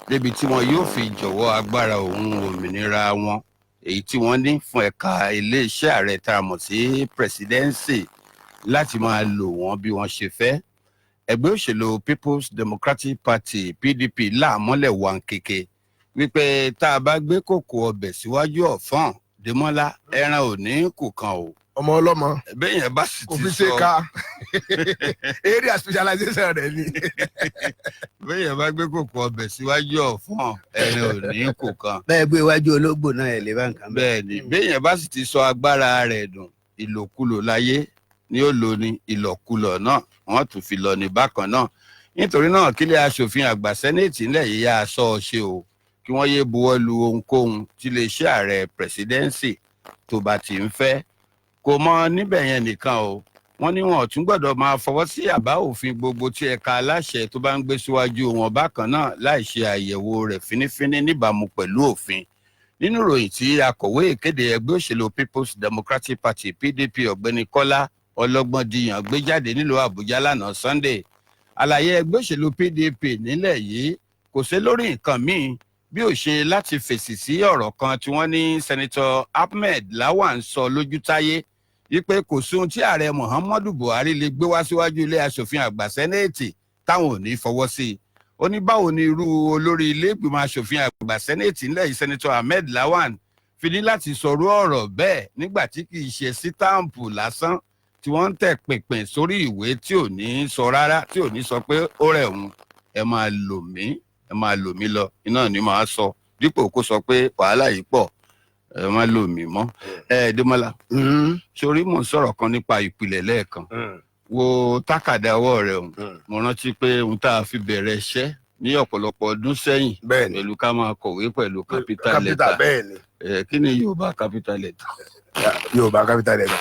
débi tí wọn yóò fi jọ̀wọ́ agbára òun òmìnira wọn èyí tí wọ́n ní fún ẹ̀ka iléeṣẹ́ ààrẹ tá a mọ̀ sí pẹ̀sidẹ́ǹsì láti máa lò wọ́n bí wọ́n ṣe fẹ́. Ẹgbẹ́ òṣèlú People's Democratic Party PDP láàmọ́lẹ̀ wà ń kéke wípé tá a bá gbé kòkò ọbẹ̀ síwájú ọ̀fọ́n Dèmọ́lá ẹran ò ní kù kan o. Ọmọ ọlọ́mọ bẹ́yẹn bá sì kò ti fi ṣe sọ ká area specialization rẹ̀ ni. bẹ́yẹn bá gbé kòkò ọbẹ̀ síwájú ọ̀fọ́n ẹran ò ní kù kan. bẹ́ẹ̀ gbé iwájú ológbò náà ẹ̀ lè bá nǹkan bẹ́ẹ̀. bẹ́ẹ̀ ni bẹ́yẹn bá sì ti sọ agbára rẹ̀ dùn ìlòkulò láyé ni ó lò ní ìlọkulọ̀ náà wọ́n tún fi lọ ní bákan náà. Nítorí náà kílé aṣòfin àgbà sẹ́nẹ̀tì ńlẹ̀ yìí yá aṣọ ṣe o kí wọ́n yé buwọ́ lu ohunkóhun tí iléeṣẹ́ ààrẹ pẹ̀sidẹ́ǹsì tó bá ti ń fẹ́. Kò mọ níbẹ̀ yẹn nìkan o, wọ́n ní wọn ò tún gbọ́dọ̀ máa fọwọ́ sí àbá òfin gbogbo tí ẹ̀ka aláṣẹ tó bá ń gbé síwájú wọn bákan náà láì ṣe àyẹ̀wò rẹ̀ fínífíní níbàámu pẹ̀lú òfin. Nínú ìròyìn tí akọ̀wé ìkéde ẹgbẹ́ òṣèlú People's Democratic Party PDP ọ̀gbẹ́ni Kọ́lá Ọlọ́gbọ́ndìyàn gbé jáde nílùú Àbújá lánàá Sunday, àlàyé ẹgbẹ́ òṣèlú PDP nílẹ̀ yìí kò sí lórí nǹkan míì bí ó ṣe láti fèsì sí ọ̀rọ̀ kan tí wọ́n ní Senator Ahmed Lawan sọ lójú táyé wípé kò sí ohun tí ààrẹ Muhammadu Buhari lè gbé wá síwájú ilé aṣòfin àgbà sẹ́nẹ̀tì táwọn ò ní fọwọ́ sí i. Ó ní báwo ni irú olórí ilé ìgbìmọ̀ aṣòfin àgbà sẹ́nẹ̀tì ńlẹ̀ yìí Senator Ahmed Lawan fi ní láti sọ̀rọ̀ ọ̀rọ̀ bẹ́ẹ̀ nígbà tí kì í ṣe sítáǹpù lásán tí wọ́n ń tẹ̀ pínpín sórí ìwé tí ò ní sọ rárá, tí ò ní sọ pé ó rẹ̀ òun, ẹ máa lò mí lọ, iná ni màá sọ, dípò kó sọ pé wàhálà yìí pọ̀, ẹ má lò mí mọ́. Démọ́lá, sórí mò ń sọ̀rọ̀ kan nípa ìpìlẹ̀ lẹ́ẹ̀kan, wo tákàdá ọwọ́ rẹ̀ òun, mo rántí pé ohun tá a fi bẹ̀rẹ̀ iṣẹ́ ní ọ̀pọ̀lọpọ̀ ọdún sẹ́yìn pẹ̀lú ká máa kọ̀wé pẹ̀lú capital letter. Kí ni Yorùbá capital letter? Yorùbá capital letter.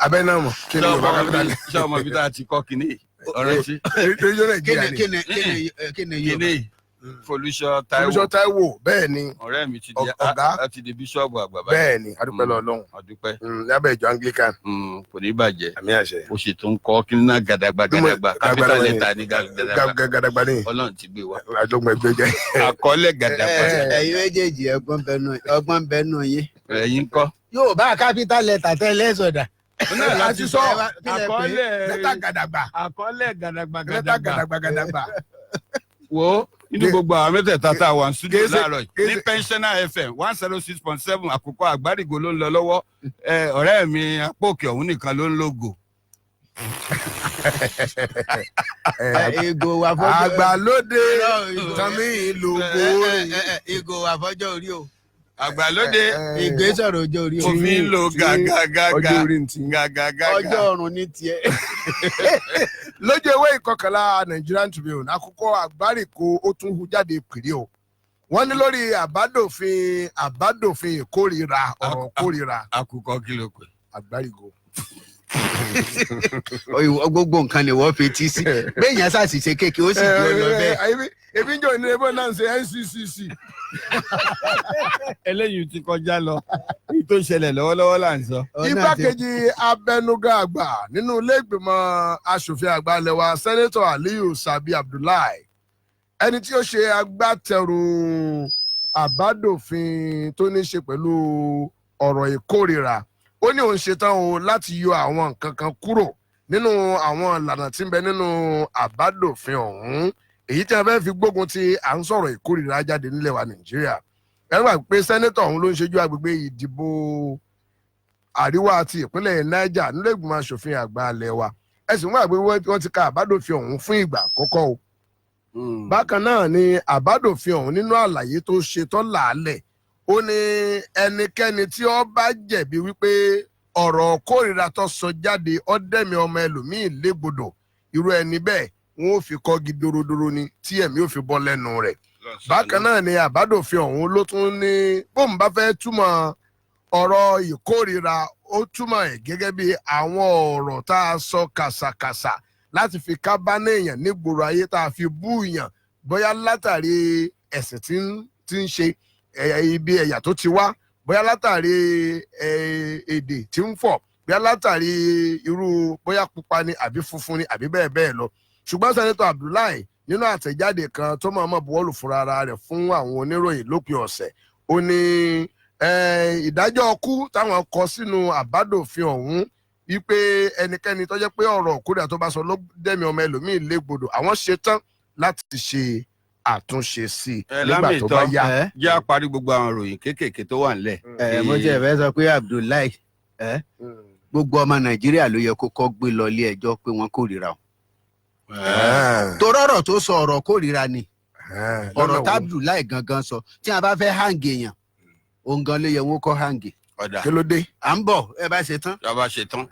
Abẹ́nàmọ̀ kí ni Yorùbá capital letter? Ṣé ọmọ ibi tá a ti kọ́ kínní ọ̀rẹ́ sí? Kí ni Yorùbá? Folúṣọ́ Táíwò bẹ́ẹ̀ ni ọ̀rẹ́ mi ti di bíṣọ́ọ̀bù àgbà báyìí. Bẹ́ẹ̀ ni adúpẹ́ lọ́lọ́run. Adúpẹ́. Lábẹ́ ìjọ Anglican. Kò ní bàjẹ́. Àmì àṣẹ. O sì tún kọ́ kí ní gàdàgbà capital letter ní gàdàgbà ní. Ọlọ́run ti gbé wa. Àjọgbọ̀n ẹgbẹ́ jẹ́. Àkọọ́lẹ̀ gàdàgbà. Ẹ̀yin méjèèjì ọgbọ́n bẹnu yín. Ẹ̀yin kọ́. Yorùbá capital letter tẹ́lẹ̀ sọ̀dà. Láti sọ àkọọ́lẹ̀ lẹ́tà gàdàgbà. Àkọọ́lẹ̀ Lẹ́tà gàdàgbà. Wo inú gbogbo àwọn mẹ́tẹ̀ẹ̀ta tá a wà ní studio láàárọ̀ yìí ní Pensioner FM 106.7 àkókò àgbárígò ló ń lọ lọ́wọ́, ọ̀rẹ́ mi apóòkè ọ̀hún nìkan ló ń lógo. Ìgò àfọ́jọ́ àgbàlódé tàmí ìlògbò. Ìgò àfọ́jọ́ orí o. Àgbàlódé ìgbésọ̀rọ̀ ọjọ́ orí o. mo fi ń lo gàgàgàgà ọjọ́ ọ̀run ní tiẹ̀. Lójú ewé ìkọkànlá Nigerian Tribune àkókò àgbáríkò ó tún hu jáde pèrè o. Wọ́n ní lórí àbádòfin ìkórìíra ọ̀rọ̀ kórìíra. Àkùkọ kí ló pè? Àgbáríkò. Gbogbo nǹkan ni wọ́n fetí sí. Béèyàn ṣàṣìṣe kéèké ó sì dúró lọ bẹ́ẹ̀. Ebi ń jọ ìnira ẹbọ náà ń ṣe NCCC. Eléyìí ti kọjá lọ, èyí tó ṣẹlẹ̀ lọ́wọ́lọ́wọ́ là ń sọ. Igbákejì abẹnugan àgbà nínú ilé ìgbìmọ̀ aṣòfin àgbà ilẹ̀ wa Sẹ́nétọ̀ Aliyu Sabi Abdullahi, ẹni tí ó ṣe agbátẹrù àbádòfin tó ní ṣe pẹ̀lú ọ̀rọ̀ ìkórìíra, ó ní òun ṣetán o láti yọ àwọn nǹkan kan kúrò nínú àwọn ìlànà tí ń bẹ nínú àbádòfin ọ̀hún, èyí tí a fẹ́ fi gbógun ti à ń sọ̀rọ̀ ìkórìíra jáde nílẹ̀ wa Nàìjíríà. Ẹ gbà pé sẹ́nétọ̀ ọ̀hún ló ń ṣojú agbègbè ìdìbò àríwá àti ìpínlẹ̀ Niger nílé ìgbìmọ̀ aṣòfin àgbà ilẹ̀ wa. Ẹ̀sùn wà pé wọ́n ti ka àbádòfin ọ̀hún fún ìgbà àkọ́kọ́ o. Bákan náà ni àbádòfin ọ̀hún nínú àlàyé tó ṣe tán làálẹ̀, ó ní ẹnikẹ́ni tí ó bá jẹ̀bi wípé ọ̀rọ̀ kórìíra tó sọ jáde ó dẹ̀mí ọmọ ẹlòmíì légbodò, irú ẹni bẹ́ẹ̀ wọn ò fi kọ́gi dorodoro ni tí ẹ̀mí ò fi bọ́ lẹ́nu rẹ̀. Bákan náà ni àbádòfin ọ̀hún ló tún ní bóun bá fẹ́ túmọ̀ ọ̀rọ̀ ìkórìíra, ó túmọ̀ ẹ̀ gẹ́gẹ́ bí àwọn ọ̀rọ̀ tá a sọ kàṣàkàṣà láti fi kábánà èèyàn nígboro ayé, tá a fi bú èèyàn bóyá látàrí ẹ̀sìn tí ń ṣe, ibi ẹ̀yà tó ti wá, bóyá látàrí èdè tí ń fọ̀, bóyá látàrí irú bóyá pupa ni àbí funfun ni àbí bẹ́ẹ̀ bẹ́ẹ̀ lọ. Ṣùgbọ́n Sẹ́nétọ̀ Abdullahi nínú àtẹ̀jáde kan tó máa buwọ́lù fúnra ara rẹ̀ fún àwọn oníròyìn lópin ọ̀sẹ̀, ó ní ìdájọ́ ọkú táwọn kọ sínú àbádòfin ọ̀hún wípé ẹnikẹ́ni tó jẹ́ pé ọ̀rọ̀ kódà tó bá sọ ló dẹ̀mí ọmọ ẹlòmíì légbodò, àwọn ṣetán láti ṣe àtúnṣe sí i nígbà tó bá yá. Jẹ́ àparí gbogbo àwọn ìròyìn kéékèèké tó wà nílẹ̀. Mo jẹ́ ìfẹ́ sọ pé Abdullahi gbogbo ọmọ Nàìjíríà ló yẹ kó kọ́ gbé lọ ilé ẹjọ́ pé wọ́n kórìíra o. Torí ọ̀rọ̀ tó sọ ọ̀rọ̀ kórìíra ni ọ̀rọ̀ tábùláì gangan sọ, tí a bá fẹ́ hàǹgì èèyàn òun gan ló yẹ wọn kọ́ hàǹgì. Kí ló dé? À ń bọ̀ ẹ bá ṣe tán. Ìjọba ṣe tán.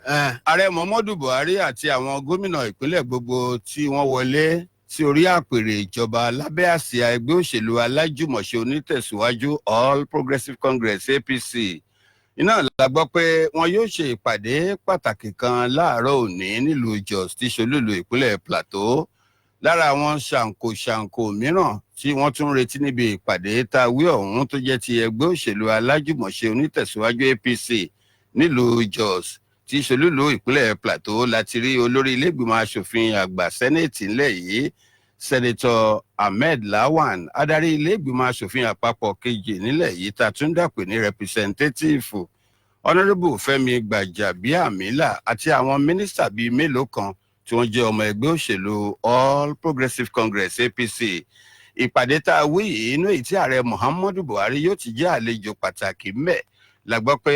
Ààrẹ Muhammadu Buhari àti àwọn gómìnà ìpínlẹ̀ gbogbo tí wọ́n wọlé sí orí àpèrè ìjọba lábẹ́ àsíá ẹgbẹ́ òṣèlú alájùmọ̀ṣe onítẹ̀síwájú All Progressives Congress APC iná la gbọ́ pé wọn yóò ṣe ìpàdé pàtàkì kan láàárọ̀ òní nílùú Jos tí ṣolúlu ìpínlẹ̀ Plateau. Lára àwọn ṣàǹkóṣàǹkó mìíràn tí wọ́n tún retí níbi ìpàdé tá a wí ọ̀hún tó jẹ́ ti ẹgbẹ́ òṣèlú alájùmọ̀ṣe onítẹ̀síwájú APC nílùú Jos tí ṣolúlu ìpínlẹ̀ Plateau láti rí olórí ilé-ìgbìmọ̀ asòfin àgbà sẹ́nẹ̀tì ńlẹ̀ yìí Sẹ́nẹ̀tọ̀ Ahmed Lawan, adarí ilé-ìgbìmọ̀ asòfin àpapọ̀ kejì nílẹ̀ yìí tá a tún dàpè ní rẹpìsẹ́ńtétìfù Honourable Fẹ́mi Gbàjàbíàmílà àti àwọn mínísítà bíi mélòó kan tí wọ́n jẹ́ ọmọ ẹgbẹ́ òṣèlú All Progressives Congress APC. Ìpàdé tá a wí yìí inú èyí tí ààrẹ Muhammadu Buhari yóò ti jẹ́ àlejò pàtàkì ńbẹ̀ la gbọ́ pé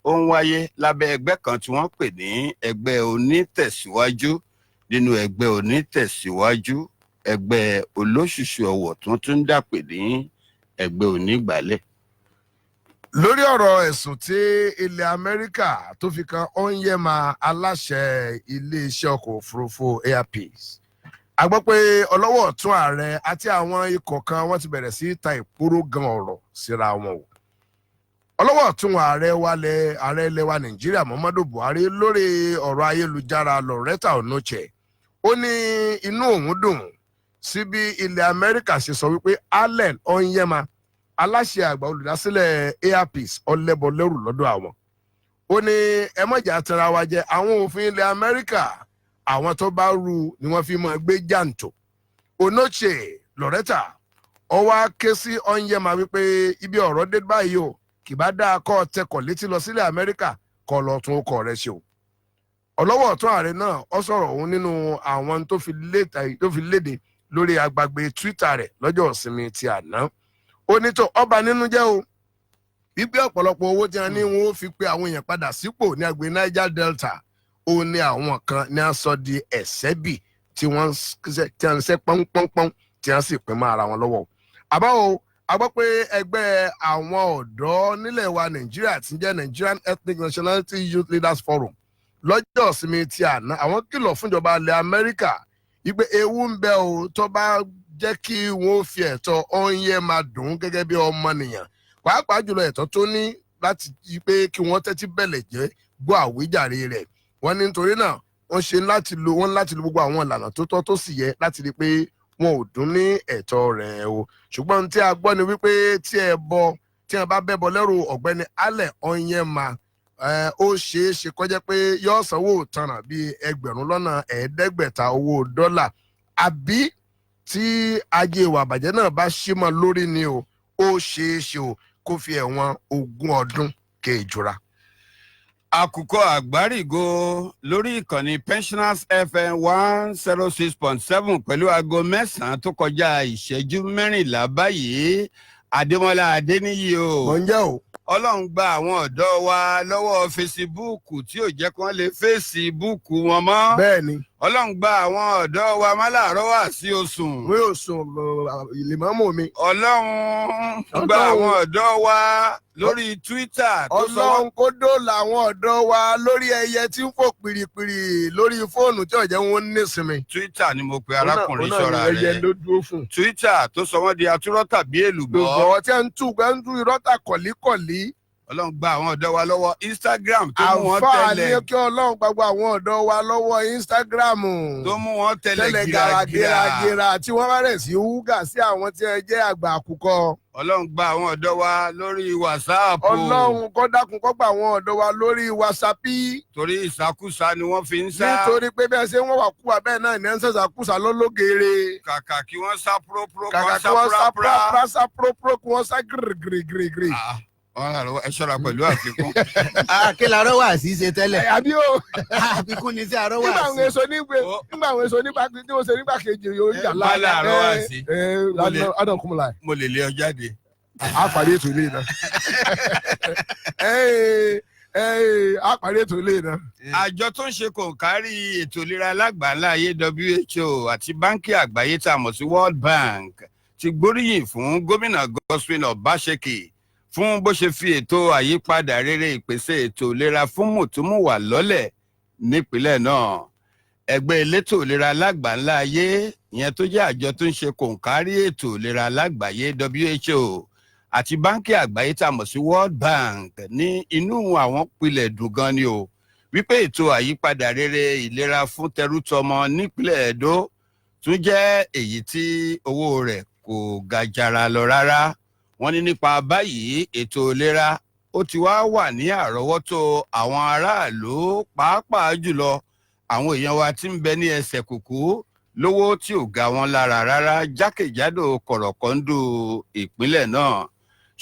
ó ń wáyé lábẹ́ ẹgbẹ́ kan tí wọ́n pè ní ẹgbẹ́ onítẹ̀síwájú. Nínú ẹgbẹ́ onítẹ̀síwájú, ẹgbẹ́ olóṣùṣù ọwọ̀ tó tún dàpè ní ẹgbẹ́ onígbàálẹ̀. lórí ọ̀rọ̀ ẹ̀sùn tí ilẹ̀ Amẹ́ríkà tó fi kan Onyema aláṣẹ iléeṣẹ́ ọkọ̀ òfurufú Air Peace, a gbọ́ pé ọlọ́wọ́ ọ̀tún ààrẹ àti àwọn ikọ̀ kan wọ́n ti bẹ̀rẹ̀ sí ta ìpòrò gan ọ̀rọ̀ síra wọn o. ọlọ́wọ́ ọ̀tún ààrẹ ilẹ̀ wa Nàìjíríà Muhammadu Buhari lórí ọ̀rọ̀ ayélujára Loretta Onoche ó ní inú òun dùn sí bí ilẹ̀ Amẹ́ríkà ṣe sọ wípé Allen Onyema aláṣẹ àgbà olùdásílẹ̀ Air Peace ọlẹ́bọlẹ́rù lọ́dọ̀ àwọn. ó ní ẹ mọ̀jà tẹra wa jẹ àwọn òfin ilẹ̀ Amẹ́ríkà àwọn tó bá rú ni wọ́n fi máa gbé jàǹtò. Onoche Loretta ó wá ké sí Onyema wípé ibi ọ̀rọ̀ dé báyìí o kì bá dáa kọ́ tẹkọ̀ létí lọ sílẹ̀ Amẹ́ríkà kọ́ lọ tún ọkọ̀ rẹ̀ ṣe o. ọlọ́wọ́ ọ̀tún ààrẹ náà ó sọ̀rọ̀ òun nínú àwọn tó fi léde lórí agbègbè Twitter rẹ̀ lọ́jọ́ ìsinmi ti àná. ó ní tó ọba nínú jẹ́ o wípé ọ̀pọ̀lọpọ̀ owó tí wọ́n ní wọn ó fi pe àwọn èèyàn padà sípò ní agbègbè Niger Delta ó ní àwọn kan ní a sọ di ẹ̀sẹ́bì tí wọ́n ń ṣe pọ́npọ́npọ́n tí wọ́n sì pín mọ́ ara wọn lọ́wọ́. àbáwo a gbọ́ pé ẹgbẹ́ àwọn ọ̀dọ́ nílẹ̀ wa Nàìjíríà tí ń jẹ́ Nigerian Ethnic Nationality Youth Leaders Forum lọ́jọ́ ìsinmi ti àná àwọn kìlọ̀ fúnjọba ilẹ̀ Amẹ́ríkà wípé ewu ń bẹ o tó bá jẹ́ kí wọ́n fi ẹ̀tọ́ Onyema dùn gẹ́gẹ́ bí ọmọnìyàn pàápàá jùlọ ẹ̀tọ́ tó ní láti jí pé kí wọ́n tẹ́tí bẹ̀lẹ̀ jẹ́ gbọ́ àwíjàre rẹ̀. wọ́n ní nítorí náà wọ́n ṣe láti lo gbogbo àwọn ìlànà tó tọ́ tó sì yẹ láti rí i pé wọn ò dún ní ẹ̀tọ́ rẹ̀ o. ṣùgbọ́n tí a gbọ́ ni wípé tí ẹ bá bẹ́bọ lẹ́rù ọ̀gbẹ́ni Allen Onyema ó ṣeé ṣe kọjá pé yóò sanwó ìtanràn bíi 500 owó dọ́là àbí tí ajé ìwà àbàjẹ́ náà bá ṣí mọ́ lórí ni o ó ṣeé ṣe o kó fi ẹ̀wọ̀n 20 ọdún kejìra. Àkùkọ àgbárígo lórí ìkànnì Pensioners FM 106.7 pẹ̀lú aago 9 tó kọjá ìṣẹ́jú 14 báyìí. Adémọ́lá Adéníyì o. mọ̀ ń jẹ́ o. Ọlọ́run gba àwọn ọ̀dọ́ wa lọ́wọ́ fesibúùkù tí ò jẹ́ kí wọ́n lè fèsì búùkù wọn mọ́. bẹ́ẹ̀ni. Ọlọ́run gba àwọn ọ̀dọ́ wa má láàárọ̀ wá sí osùn. mi ò sùn ìlèmọ́mù mi. Ọlọ́run gba àwọn ọ̀dọ́ wa lórí Twitter. Ọlọ́run kó dóòlà àwọn ọ̀dọ́ wa lórí ẹyẹ tí ń fò pìrìpìrì lórí fóònù tí ò jẹ́ wọn nísinmi. Twitter ni mo pe arákùnrin ṣọ́ra rẹ̀. ẹyẹ ló dúró fún. Twitter tó sọ wọ́n di atúrọ́ tàbí èlùbọ́. gbogbo tí a ń tú irọ́ta kọ̀líkọ̀lí. Ọlọ́run gba àwọn ọ̀dọ́ wa lọ́wọ́ Instagram tó mú wọn tẹ́lẹ̀. àǹfààní kí Ọlọ́run gbàgbọ́ àwọn ọ̀dọ́ wa lọ́wọ́ Instagram. tó mú wọn tẹ́lẹ̀ gíragíra tí wọ́n bá rẹ̀ sí wúgà sí àwọn tí ẹ jẹ́ àgbà àkùkọ. Ọlọ́run gba àwọn ọ̀dọ́ wa lórí WhatsApp. Ọlọ́run kó dákun kó gba àwọn ọ̀dọ́ wa lórí WhatsApp. torí ìsàkúsà ni wọ́n fi ń sá. nítorí pé bẹ́ẹ̀ ṣe wọ́n wà kú abẹ́ náà ní ẹ̀ ń ṣàṣàkúsà lólógeere. kàkà kí wọ́n sá própró kàkà kí wọ́n sá própró kí wọ́n sá gírígírígírí. ẹ ṣọ́ra pẹ̀lú àfikún. kí làárọ̀ wà sí ṣe tẹ́lẹ̀. àbí o. àfikún ni sí àárọ̀ wà sí. nígbà àwọn èso nígbà kejì yóò jà bá làárọ̀ wà sí. adọ̀kùnmùlà. mo lè lé ọ jáde. a parí ètò ilé náà. a parí ètò ilé náà. àjọ tó ń ṣe kòǹkárí ètò ìlera lágbàńlá ayé WHO àti báńkì àgbáyé tá a mọ̀ sí World Bank ti gbóríyìn fún gómìnà Godswill Obaseki fún bó ṣe fi ètò àyípadà rere ìpèsè ètò ìlera fún mùtúmùwà lọ́lẹ̀ nípìnlẹ̀ náà. Ẹgbẹ́ elétò ìlera lágbàńlá ayé ìyẹn tó jẹ́ àjọ tó ń ṣe kòǹkárí ètò ìlera lágbàáyé WHO àti báńkì àgbáyé tá a mọ̀ sí World Bank ní inú àwọn pilẹ̀ dùn gan ni o wípé ètò àyípadà rere ìlera fún tẹrútọmọ nípínlẹ̀ Ẹdó tún jẹ́ èyí tí owó rẹ̀ kò ga jara lọ rárá. Wọ́n ní nípa báyìí ètò ìlera ó ti wá wà ní àrọ́wọ́tó àwọn aráàlú pàápàá jùlọ àwọn èèyàn wa tí ń bẹ ní ẹsẹ̀ kùkú lówó tí ò ga wọn lára rárá jákèjádò kọ̀rọ̀kọ́ndù ìpínlẹ̀ náà.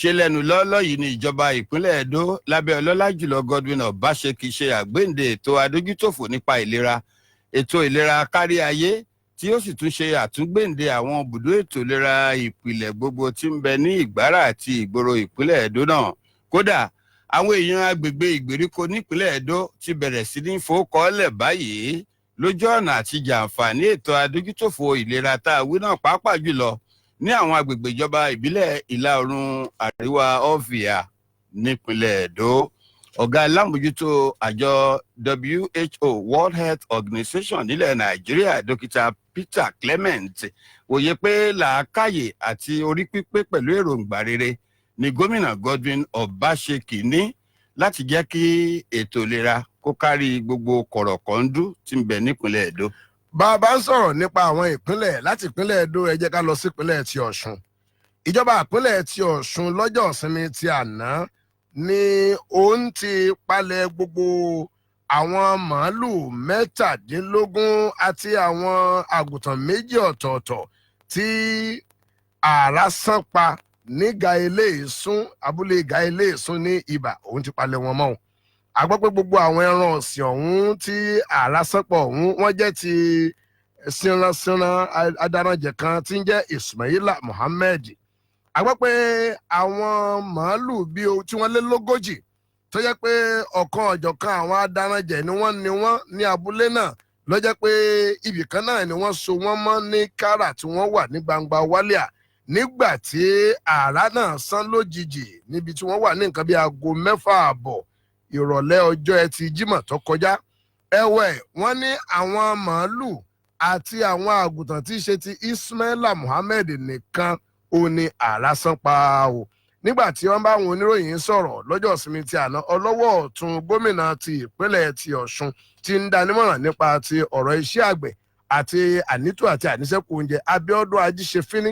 Ṣe lẹ́nu lọ́ọ́lọ́ yìí ní ìjọba ìpínlẹ̀ Ẹdó lábẹ́ ọlọ́lá jùlọ Godwin Obaseki ṣe àgbéǹde ètò adójútòfò nípa ìlera, ètò ìlera kárí ayé tí ó sì tún ṣe àtúngbéǹde àwọn ibùdó ètò ìlera ìpìlẹ̀ gbogbo tí ń bẹ ní Ìgbárà àti ìgboro ìpínlẹ̀ Ẹdó náà. Kódà àwọn èèyàn agbègbè ìgbèríko nípínlẹ̀ Ẹdó ti bẹ̀rẹ̀ sí ní fowókọ́lẹ̀ báyìí lójú ọ̀nà àti jàǹfààní ètò adójútòfò ìlera tá a wí náà pàápàá jùlọ ní àwọn agbègbè ìjọba ìbílẹ̀ ìlà oòrùn àríwá Ọ̀fìà nípínlẹ̀ Ẹdó. Ọ̀gá alámòjútó àjọ WHO World Health Organization nílẹ̀ Nàìjíríà Dókítà Peter Clement wòye pé làákàyè àti orí pípé pẹ̀lú èròǹgbà rere ni gómìnà Godwin Obaseki ní láti jẹ́ kí ètò ìlera kó kárí gbogbo kọ̀rọ̀kọ́ndú tí ń bẹ nípínlẹ̀ Ẹdó. Bàbá ń sọ̀rọ̀ nípa àwọn ìpínlẹ̀ láti ìpínlẹ̀ Ẹdó ẹ jẹ́ ká lọ sí ìpínlẹ̀ ti Ọ̀ṣun. Ìjọba ìpínlẹ̀ ti Ọ̀ṣun lọ́jọ́ ìsinmi ti àná ni òun ti palẹ̀ gbogbo àwọn màálùú 17 àti àwọn àgùntàn 2 ọ̀tọ̀ọ̀tọ̀ tí ààrá sán pa ní Ga-ilé-ìsún abúlé Ga-ilé-ìsún ní Ibà òun ti palẹ̀ wọn mọ́. A gbọ́ pé gbogbo àwọn ẹran ọ̀sìn ọ̀hún tí ààrá sán pa ọ̀hún wọ́n jẹ́ ti síranṣíran adaranjẹ kan tí ń jẹ́ Ismaila Muhammed. A gbọ́ pé àwọn màálùú tí wọ́n lé lógójì tó jẹ́ pé ọ̀kan ọ̀jọ̀kan àwọn adaranjẹ ni wọ́n ní abúlé náà ló jẹ́ pé ibì kan náà ni wọ́n so wọ́n mọ́ ní Kárà tí wọ́n wà ní gbangba wálíà nígbà tí ààrá náà sán lójijì níbi tí wọ́n wà ní nǹkan bí aago 6:30 ìrọ̀lẹ́ ọjọ́ Ẹtì Jímọ̀ tó kọjá. Ẹ̀wẹ̀ wọ́n ní àwọn màálùú àti àwọn àgùntàn tí í ṣe ti Ismaila Muhammed nìkan ó ní ààrá sán pa o. Nígbà tí wọ́n bá àwọn oníròyìn sọ̀rọ̀ lọ́jọ́ ìsinmi ti àná, ọlọ́wọ́ ọ̀tún gómìnà ti ìpínlẹ̀ ti Ọ̀ṣun ti ń dánímọ̀ràn nípa ti ọ̀rọ̀ iṣẹ́ àgbẹ̀ àti ànító àti àníṣẹ́kù oúnjẹ Abíọ́dún Ajíṣefínní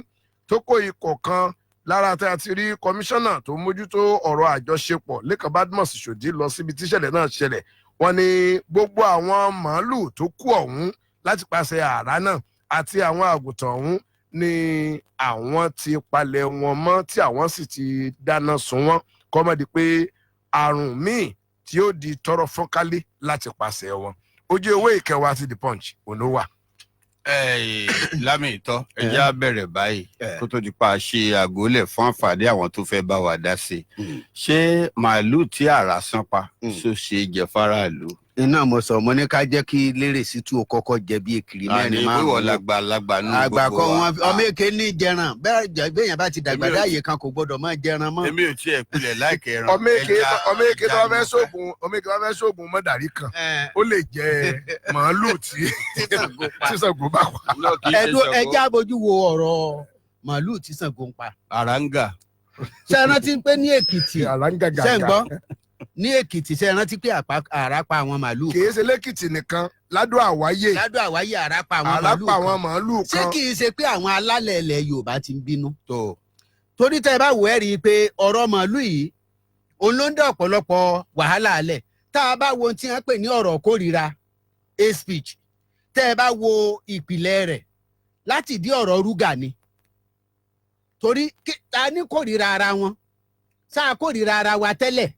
tó kó ikọ̀ kan lára tí a ti rí kọmíṣánná tó mójútó ọ̀rọ̀ àjọṣepọ̀ Lékan Badmus Ṣòdí lọ síbi tíṣẹ̀lẹ̀ náà ṣẹlẹ̀. Wọ́n ní gbogbo àwọn màálùú tó kú ọ̀hún láti pàṣẹ ààrá náà àti àwọn àgùntàn ọ̀hún ni àwọn ti palẹ̀ wọn mọ́ tí àwọn sì ti dáná sun wọ́n kọ́mọ́dé pé àrùn míì tí ó di tọrọ fọ́nkálé láti pàṣẹ wọn. Ojú ewé ìkẹwàá ti The Punch òun ló wà. Lámì ìtọ́ ẹjẹ́ á bẹ̀rẹ̀ báyìí kó tó di pa ṣe àgólẹ̀ fún àǹfààní àwọn tó fẹ́ bá wa dá sí i. Ṣé màálùú tí ààrá sán pa ṣó ṣe jẹ fáráàlú? Iná mo sọ mo ní ká jẹ́ kí Lérè Ṣítù ó kọ́kọ́ jẹ bí èkìrí mẹ́rin márùn-ún. àní wíwọ̀ lágbàlagbà nù gbogbo wa. àgbà kan wọn ọmọ èké ní jẹran bẹ́ẹ̀ gbẹ̀yàn bá ti dàgbà dáàyè kan kò gbọ́dọ̀ máa jẹran mọ́. Èmi ò tiẹ̀ pilẹ̀ láìkẹ́ ẹran. ọmọ èké tó bá fẹ́ sóògùn mọ́dàrí kan ó lè jẹ màálùú tí Ṣàngó bá wà. ẹjẹ́ abojú wo ọ̀rọ̀ màálùú tí Ṣàngó ń pa. àràǹgà. ṣé ẹ rántí pé ní Èkìtì ṣé ń gbọ́ ní Èkìtì ṣé ẹ rántí pé àrá pa àwọn màálùú. kì í ṣe lẹ́kìtì nìkan ládùn àwáyé àrá pa àwọn màálùú kan. ṣé kì í ṣe pé àwọn alálẹ̀ ilẹ̀ Yorùbá ti ń bínú. torí tẹ́ ẹ bá wò ẹ́ rí i pé ọ̀rọ̀ màálùú yìí òun ló ń dá ọ̀pọ̀lọpọ̀ wàhálà alẹ̀. tá a bá wo ohun tí wọ́n pè ní ọ̀rọ̀ kórìíra hate speech tẹ́ ẹ bá wo ìpìlẹ̀ rẹ̀ láti dí ọ̀rọ̀ rúgà ni. torí ta ní kórìíra ara wọn sáà kórìíra ara wa tẹ́lẹ̀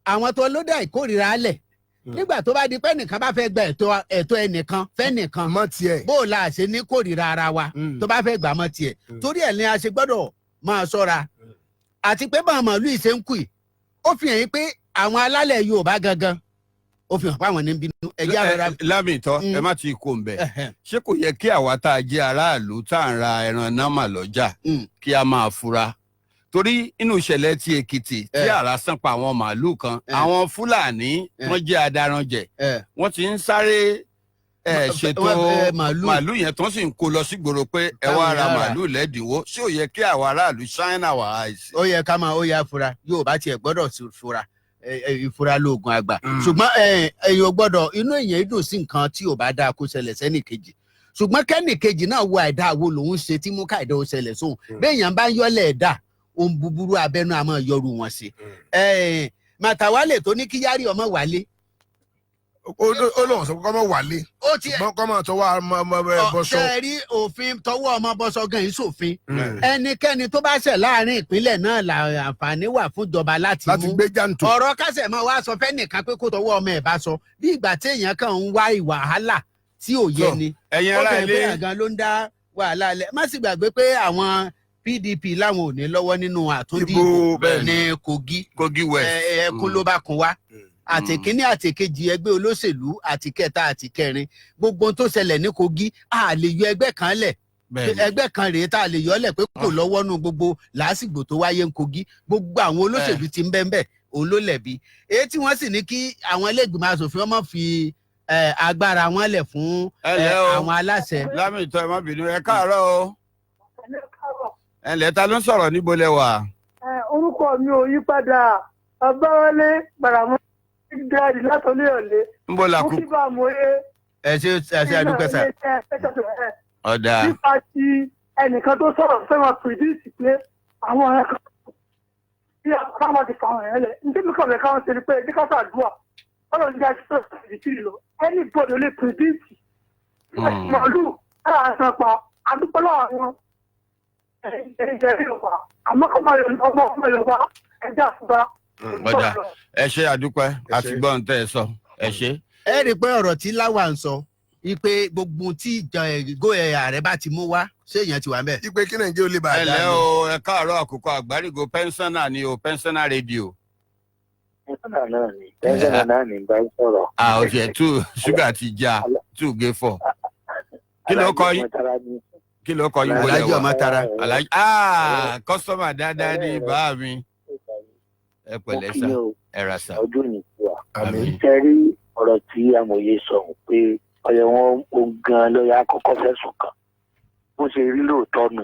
àwọn tó ló dá ìkórìíra alẹ̀ nígbà tó bá di pé nìkan bá fẹ́ gba ẹ̀tọ́ ẹnìkan fẹ́ nìkan mọ́ tiẹ̀ bó la ṣe ní kórìíra ara wa tó bá fẹ́ gbà mọ́ tiẹ̀ torí ẹ̀ ni a ṣe gbọ́dọ̀ máa ṣọ́ra àti pé báwọn màálù ìṣe ń kù yìí ó fi hàn yín pé àwọn alálẹ̀ Yorùbá gangan ó fi hàn pé àwọn ní bínú ẹ̀jẹ̀ àrọ̀rà. Lámì ìtọ́ ẹ má ti kó ń bẹ̀ ṣé kò yẹ kí àwa tá a jẹ́ aráàlú tá à ń ra ẹran námà lọ́jà kí a máa fura torí inú ìṣẹ̀lẹ̀ ti Èkìtì tí àrá sán pa àwọn màálùú kan àwọn Fúlàní wọ́n jẹ́ adaranjẹ̀ wọ́n ti ń sáré ẹ ṣètò màálù yẹn tó sì ń kó lọ sí gbòòrò pé ẹ wá ra màálù lẹ́dínwó ṣé ò yẹ kí àwọn aráàlú ṣáínà wà á sí. ó yẹ ká máa ó yẹ fura yóò bá tiẹ̀ gbọ́dọ̀ fura ìfura lóògùn àgbà ṣùgbọ́n èèyàn gbọ́dọ̀ inú èèyàn dùn sí nǹkan tí ò bá dáa kó ṣẹlẹ̀ sẹ́nì kejì ṣùgbọ́n kẹ́nì kejì náà wo àìdá wo lòun ṣe tí mú káìdá ó ṣẹlẹ̀ sóhun béèyàn bá ń yọ́lẹ̀ ẹ̀dá ohun búburú abẹ́nú àmọ́ yọrù wọn sí. Màtàwálè tó ní kí Yari ọmọ wálé. ó lóun sọ pé kọ́mọ wálé ṣùgbọ́n kọ́mọ tọwọ́ ọmọ bọ́sọ. ṣe rí òfin tọwọ́ ọmọ bọ́sọ gan yìí sófin ẹnikẹ́ni tó bá ṣẹ̀ láàrin ìpínlẹ̀ náà là àǹfààní wà fún ìjọba láti mú gbé jàǹtò. ọ̀rọ̀ kásẹ̀ máa wá sọ fẹ́nìkan pé kó tọwọ́ ọmọ ẹ̀ bá sọ bí ìgbà téèyàn kàn ń wá ìwàhálà tí ò yẹ ni ẹ̀yin ará ilé gan ló ń dá wàhálà lẹ̀ má sì gbàgbé pé àwọn PDP láwọn ò ní lọ́wọ́ nínú àtúndìbò ní Kogi West ẹkún ló bá kun wá àtìkíní àtìkejì ẹgbẹ́ olóṣèlú àtìkẹta àtìkẹrin gbogbo tó ṣẹlẹ̀ ní Kogi a lè yọ ẹgbẹ́ kan lẹ̀ ẹgbẹ́ kan rèé tá a lè yọ lẹ̀ pé kò lọ́wọ́ nù gbogbo làásìgbò tó wáyé ní Kogi gbogbo àwọn olóṣèlú ti ń bẹ́ẹ̀ òun ló lẹ̀bi èyí tí wọ́n sì ní kí àwọn ilé-ìgbìmọ̀ asòfin ọmọ fi agbára wọn lẹ̀ fún àwọn aláṣẹ. Lámìtọ́ ẹ má bínú ẹ káàárọ̀ o ẹ ǹlẹ́ ta ló ń sọ̀rọ̀ níbo lẹ wà. Orúkọ mi ò yí padà Ọbáwálé Gbàràmọ́ Gíráàdì látọ̀lé ọ̀lẹ́. ń bọ̀ làkú. Mo kí bá mo yé. ẹ ṣe àdúgbò sà. ọ̀dà. nípa ti ẹnìkan tó sọ̀rọ̀ fẹ́ràn pìrìdìsì pé àwọn ọ̀rẹ́ kan bí káwọn ti fà wọ́n yẹn lẹ̀ nítorí kan lè káwọn ṣe ni pé ẹ̀dí káfà àdúrà ọlọ́run ní àti sọ̀rọ̀ ìdí lọ ẹni gbọ́dọ̀ lè pìrìdìsì. màálù ẹ̀rọ àṣà pa àdúgbò láwọn àmọ́ kọ́ máa yọ ọmọ Yorùbá ẹ̀jẹ̀ àfúgbà. ọ̀dà ẹ ṣe àdúpẹ́ àti gbọ́n tẹ́ ẹ sọ ẹ ṣe. ẹ rí i pé ọ̀rọ̀ tí Láwà ń sọ ipe gbogbo tí ààrẹ bá ti mú wá ṣé èèyàn ti wà ń bẹ̀. ipe kí Nàìjíríà lè bá a ẹ lẹ́ o ẹ káàárọ̀ àkókò àgbárígo pẹ́ńsánà ni o pẹ́ńsánà rédíò. pẹ́ńsánà náà ní bá ń sọ̀rọ̀. ó tiẹ̀ tú ṣúgà ti já tú gé fọ̀. kí ló kọ yín wọlé Alájì Ọmọ́tara. Alájì kọ́sọ́mà dáadáa ní bá mi. ẹ pẹ̀lẹ́ sá ẹ ra sá. ọdún ní tiwa sẹ́rí ọ̀rọ̀ tí amòye sọ pé ọyẹ wọn ó gan lọ́yà àkọ́kọ́ fẹ̀sùn kàn bó ṣe rí lóòótọ́ nù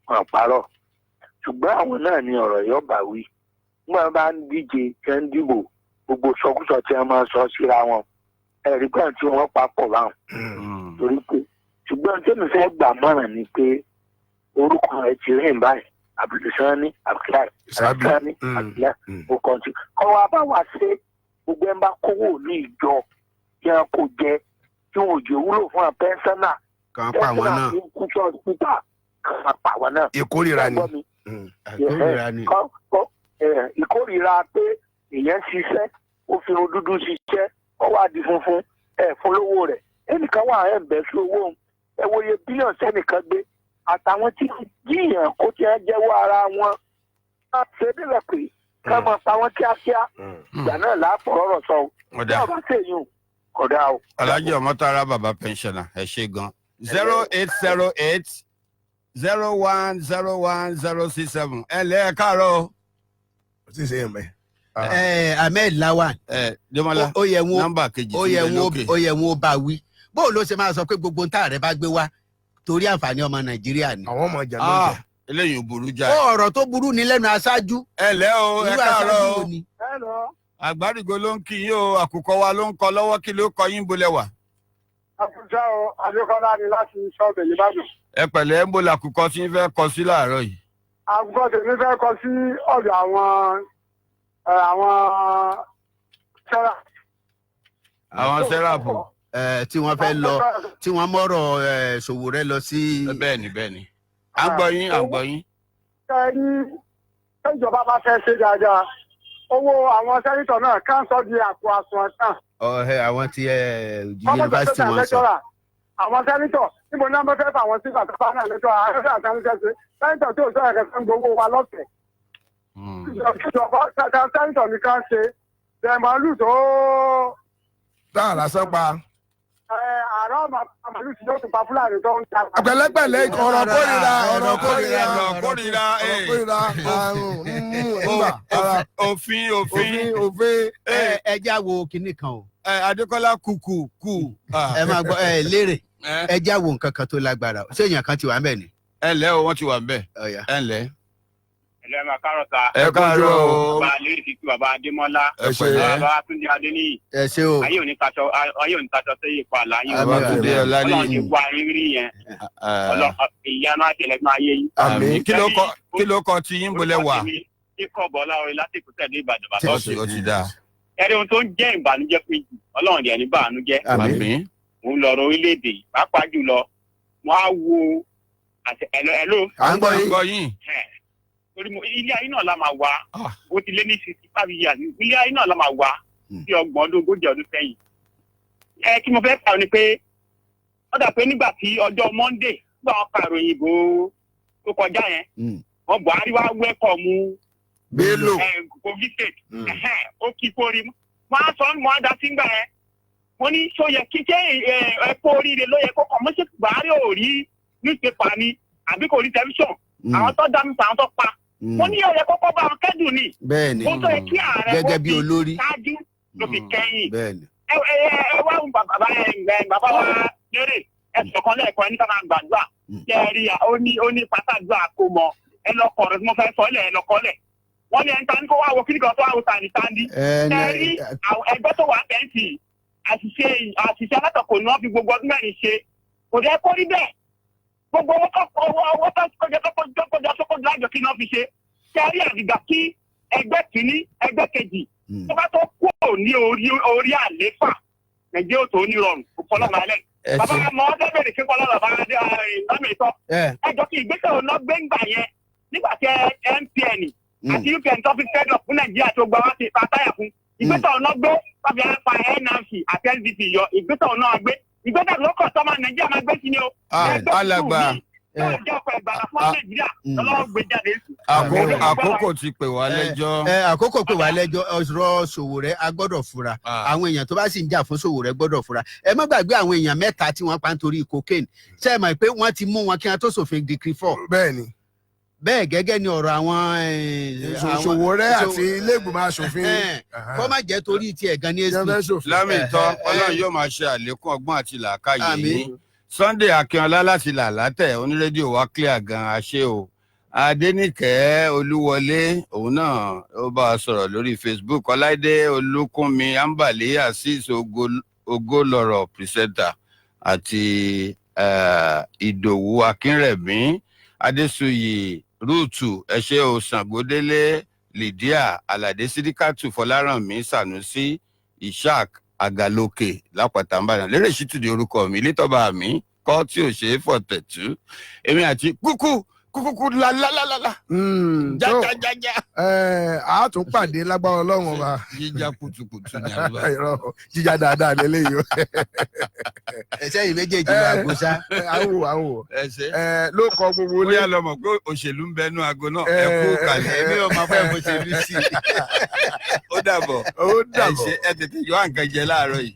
wọn parọ́ ṣùgbọ́n àwọn náà ní ọ̀rọ̀ yóò bá wí nígbà bá ń díje tẹ́ ń dìbò gbogbo sọkúsọ tí wọ́n máa sọ síra wọn ẹ̀rí kan tí wọ́n papọ̀ báwọn torí pé ṣùgbọ́n tí mi fẹ́ gbà mọ́ràn ni pé orúkọ rẹ̀ ti rìn báyìí Abdulsani Abdullahi ó kàn sí kọ́ wa bá wà ṣe gbogbo ẹ̀ ń bá kówó ní ìjọ kí wọ́n kó jẹ tí wọn ò jẹ́ wúlò fún àpẹ́ńsánà kàn pa àwọn náà kàn pa àwọn náà. ìkórìíra ni. ìkórìíra pé èèyàn ṣiṣẹ́ ó fi irun dúdú ṣiṣẹ́ ó wá di funfun fún lówó rẹ̀ ẹnìkan wà ẹ̀ ń bẹ̀ sí owó ẹ wo iye bílíọ̀nù sẹ́nìkan gbé àtàwọn tí jíìyàn kó tí wọ́n jẹ́wọ́ ara wọn wọ́n ṣe bílẹ̀ pé ká máa pa wọ́n kíákíá ìgbà náà láàpọ̀ ọ̀rọ̀ sọ bí ọba ṣèyún kódà o. Alájì Ọmọ́tara bàbá pẹ́ńsánà ẹ ṣe gan 0808 0101 ẹ lẹ́ ẹ káàárọ̀. ó ti ṣe yẹn mẹ́. Ahmed Lawan Jọmọlá ó yẹ nọ́mbà kejì ó yẹ wọn ó bá wí bó ló ṣe máa sọ pé gbogbo nta rẹ bá gbé wá torí àǹfààní ọmọ Nàìjíríà ni. àwọn ọmọ ìjà ló ń jà. eléyìí ò burú já. ó ọ̀rọ̀ tó burú ní lẹ́nu aṣáájú. ẹ lẹ́ o ẹ káàárọ̀ Hello. àgbárígo ló ń kí yín o àkùkọ wa ló ń kọ lọ́wọ́ kí ló kọ yín bolẹ̀ wà. Àbújá o Adékọ́lá ni láti sọ́ọ̀bẹ̀ Ìbàdàn. ẹ pẹ̀lẹ́ ń bolẹ̀ àkùkọ tí ń fẹ́ kọ sí láàárọ̀ yìí. Àgùkọ tèmi fẹ́ kọ sí ọ̀dọ̀ àwọn sẹ́rà. àwọn sẹ́ráàpù. tí wọ́n fẹ́ lọ tí wọ́n mọ̀rọ̀ Sowore lọ sí. bẹ́ẹ̀ni à ń gbọ́ yín. ẹni ìjọba bá fẹ́ ṣe dáadáa owó àwọn sẹ́nitọ̀ náà káńsọ̀ di àpò àsùnwọ̀n tán. àwọn tí yunifásitì wọn sọ. àwọn sẹ́nitọ̀ níbo ní wọ́n fẹ́ fà wọ́n sí bàtà náà lẹ́tọ̀ àárẹ̀ àtàlùfẹ́ ṣe sẹ́nitọ̀ tí ò sọ ẹ̀kẹ́ fún gbogbo wa lọ́fẹ̀ẹ́. ìjọba sẹ́nitọ̀ nìkan ṣe dẹ̀mọ́lù tó. táà lásán pa. àárọ̀ máa pa màálù tí yóò tún pa fúlàní tó ń ta. pẹ̀lẹ́pẹ̀lẹ́ ọ̀rọ̀ kórìíra ọ̀rọ̀ kórìíra àrùn òfin ẹja wo kinní kan o. Adékọ́lá kùkù. ẹ máa gbọ́ lérè ẹja wo nǹkan kan tó lágbára ṣé èèyàn kan ti wà ń bẹ̀ ni. ẹ ǹlẹ́ o wọ́n ti wà ń bẹ̀ ẹ ǹlẹ́. ẹlẹ́ máa kárọ̀ ta. ẹ káàárọ̀ o. bàbá lérí kìkì bàbá Adémọ́lá. ẹ pẹ̀lẹ́. bàbá Túndé Adéníyì. ẹ ṣé o. ayé òní taṣọ sẹ́yìn pa láyé. bàbá Túndé Ọláníyì. Ọlọ́run ti wá rírí yẹn. ìyanu àtẹlẹgbọn ayé yín. àmín. kí ló kọ tí yín bolẹ̀ wà. kíkọ́ bọ́lá orin lásìkò tẹ̀lé Ìbàdàn bàbá ọ̀sẹ̀ ó ti dáa. ẹ̀rí ohun tó ń jẹ́ ìbànújẹ́ fún ìjì Ọlọ́run yẹn ní bànújẹ́. àmín. mo ń lọ ọ̀rọ̀ orílẹ̀-èdè yìí pàápàá jùlọ wọ́n á wo ẹ̀lò. à ń gbọ́ yín. ilé ayé náà la máa wá ó ti lé ní 65 years ilé ayé náà la máa wá sí 30 ọdún sẹ́yìn. Kí mo fẹ́ kà ní pé ó dà pé nígbà tí ọjọ́ Monday nígbà wọn ka ìròyìn ìbò tó kọjá yẹn wọn Buhari wá wẹ́kọ̀mù Bello Kogi State ó kí kórìí wọn á sọ wọn á dá sí gbà yẹn wọn ní sọ yẹ kí ṣe ẹ̀kọ́ oríire ló yẹ kó kọ̀ mọ́ṣẹ́ Buhari ò rí newspaper ni àbí kò rí tẹlifíṣọ̀n àwọn tó dá mi sàn tó pa wọ́n ní ọ̀rẹ́ kọ́kọ́ bá wọn kẹ́dùn ni. bẹ́ẹ̀ni ó tó yẹ kí ààrẹ gẹ́gẹ́ bí olórí ṣáájú ló fi kẹ́yìn. bẹ́ẹ̀ni. ẹ wá bàbá wa lérè ẹsẹ̀ kan lẹ́ẹ̀kan ẹni ká máa gbàdúrà kí ẹ rí ó ní pàtàdúrà kó mọ ẹ lọ kọ̀ ọ̀rọ̀ tí mo fẹ́ sọ ẹ̀ lọ kọ́lẹ̀ wọ́n ní ẹni tani kó wá wo kíni kan tó wá wo tani ẹ rí ẹgbẹ́ tó wà bẹ́ǹtì àṣìṣe alátọ̀kọ̀ ni wọ́n fi gbogbo ọdún mẹ́rin ṣe kò dẹ́ kó rí bẹ́ẹ̀ gbogbo owó tó kọjá lájọ kí náà fi ṣe kẹrí àdìgbà kí ẹgbẹ́ kìíní ẹgbẹ́ kejì tó bá tó kúrò ní orí àléfà nàìjíríà tó ní rọrùn ọpọlọmọ alẹ bàbá mọ ọdẹ bẹ̀rẹ̀ kí kọlọ bàbá lámìtọ ẹjọ kí ìgbésẹ̀ ọ̀nà gbẹ̀ngbà yẹn nígbà tí MPN àti UPN tó fi fẹ́ẹ́ fún nàìjíríà tó gba wá sí pátáyà fún ìgbésẹ̀ ọ̀nà gbé tàbí apá NRC àti SDP yọ ìgbésẹ̀ ọ̀nà gbé ìgbésẹ̀ lókọ̀ tọ́mọ nàìjíríà máa gbé sí ni o. alàgbà àkókò ti pè wá lẹ́jọ́. àkókò pè wá lẹ́jọ́ ọ̀rọ̀ Sowore a gbọ́dọ̀ fura àwọn èèyàn tó bá sì ń jà fún Sowore gbọ́dọ̀ fura ẹ má gbàgbé àwọn èèyàn 3 tí wọ́n pa nítorí cocaine ṣe é mọ̀ pé wọ́n ti mú wọn kí wọ́n tó ṣòfin decree 4. bẹ́ẹ̀ni. bẹ́ẹ̀ gẹ́gẹ́ ni ọ̀rọ̀ àwọn Sowore àti ilé-ìgbìmọ̀ aṣòfin. kó má jẹ́ torí tiẹ̀ gan ní èsì. lámìtọ́ Ọlọ́run yóò máa ṣe àlékún ọgbọ́n àti làákàyè yín. Sunday Akínọlá láti Làlátẹ̀ onírédíò wa clear gan àṣẹ o. Adéníkẹ́ Olúwọlé òun náà ó bá a sọ̀rọ̀ lórí Facebook. Ọláìdé Olúkúnmi Ambali Azeez Ogólọ̀rọ̀ pírísẹ́ńtà àti Ìdòwú Akínrẹ̀mí Adésuyì Rúùtù ẹ̀ṣẹ́ o Ṣàngódélé Lydia Aládé Sídíkàtù Fọlárànmí Sànúsí Ishaq Àgàlókè lápàtà ń bàdàn lérè ṣítùdí orúkọ mi létọ́ba mi kọ́ tí ò ṣe é fọ̀tẹ̀tù èmi àti kúkú lálálálá jájájájá. a tún pàdé lágbára Ọlọ́run ọba. jíjà kùtùkùtù ní àbúrò. jíjà dáadáa lélẹ́yìí o. ẹsẹ̀ yìí méjèèjì ní aago ṣá. àwò ló kọ gbogbo ó yà lọmọ pé òṣèlú ń bẹnu aago náà ẹ kú kalẹ̀. èmi ò máa fẹ́ mo ṣe rí sí i. ó dàbọ̀ ẹ tètè yọ àǹkan jẹ láàárọ̀ yìí.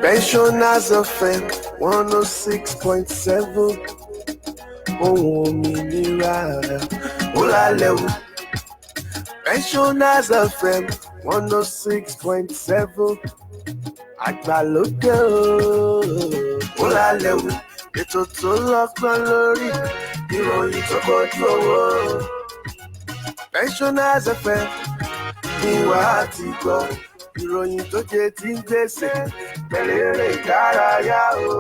Pensioners FM 106.7 ohun òmìnira ó lálẹ́ o. Pensioners FM 106.7 àgbàlódé ó lálẹ́ o. Ètò tó lọ́gbọ́n lórí ìròyìn tó kojú owó. Pensioners FM ní wàá ti gbọ́ ìròyìn tó jẹ́ ti ń gbèsè pẹ̀lú eré ìdárayá o.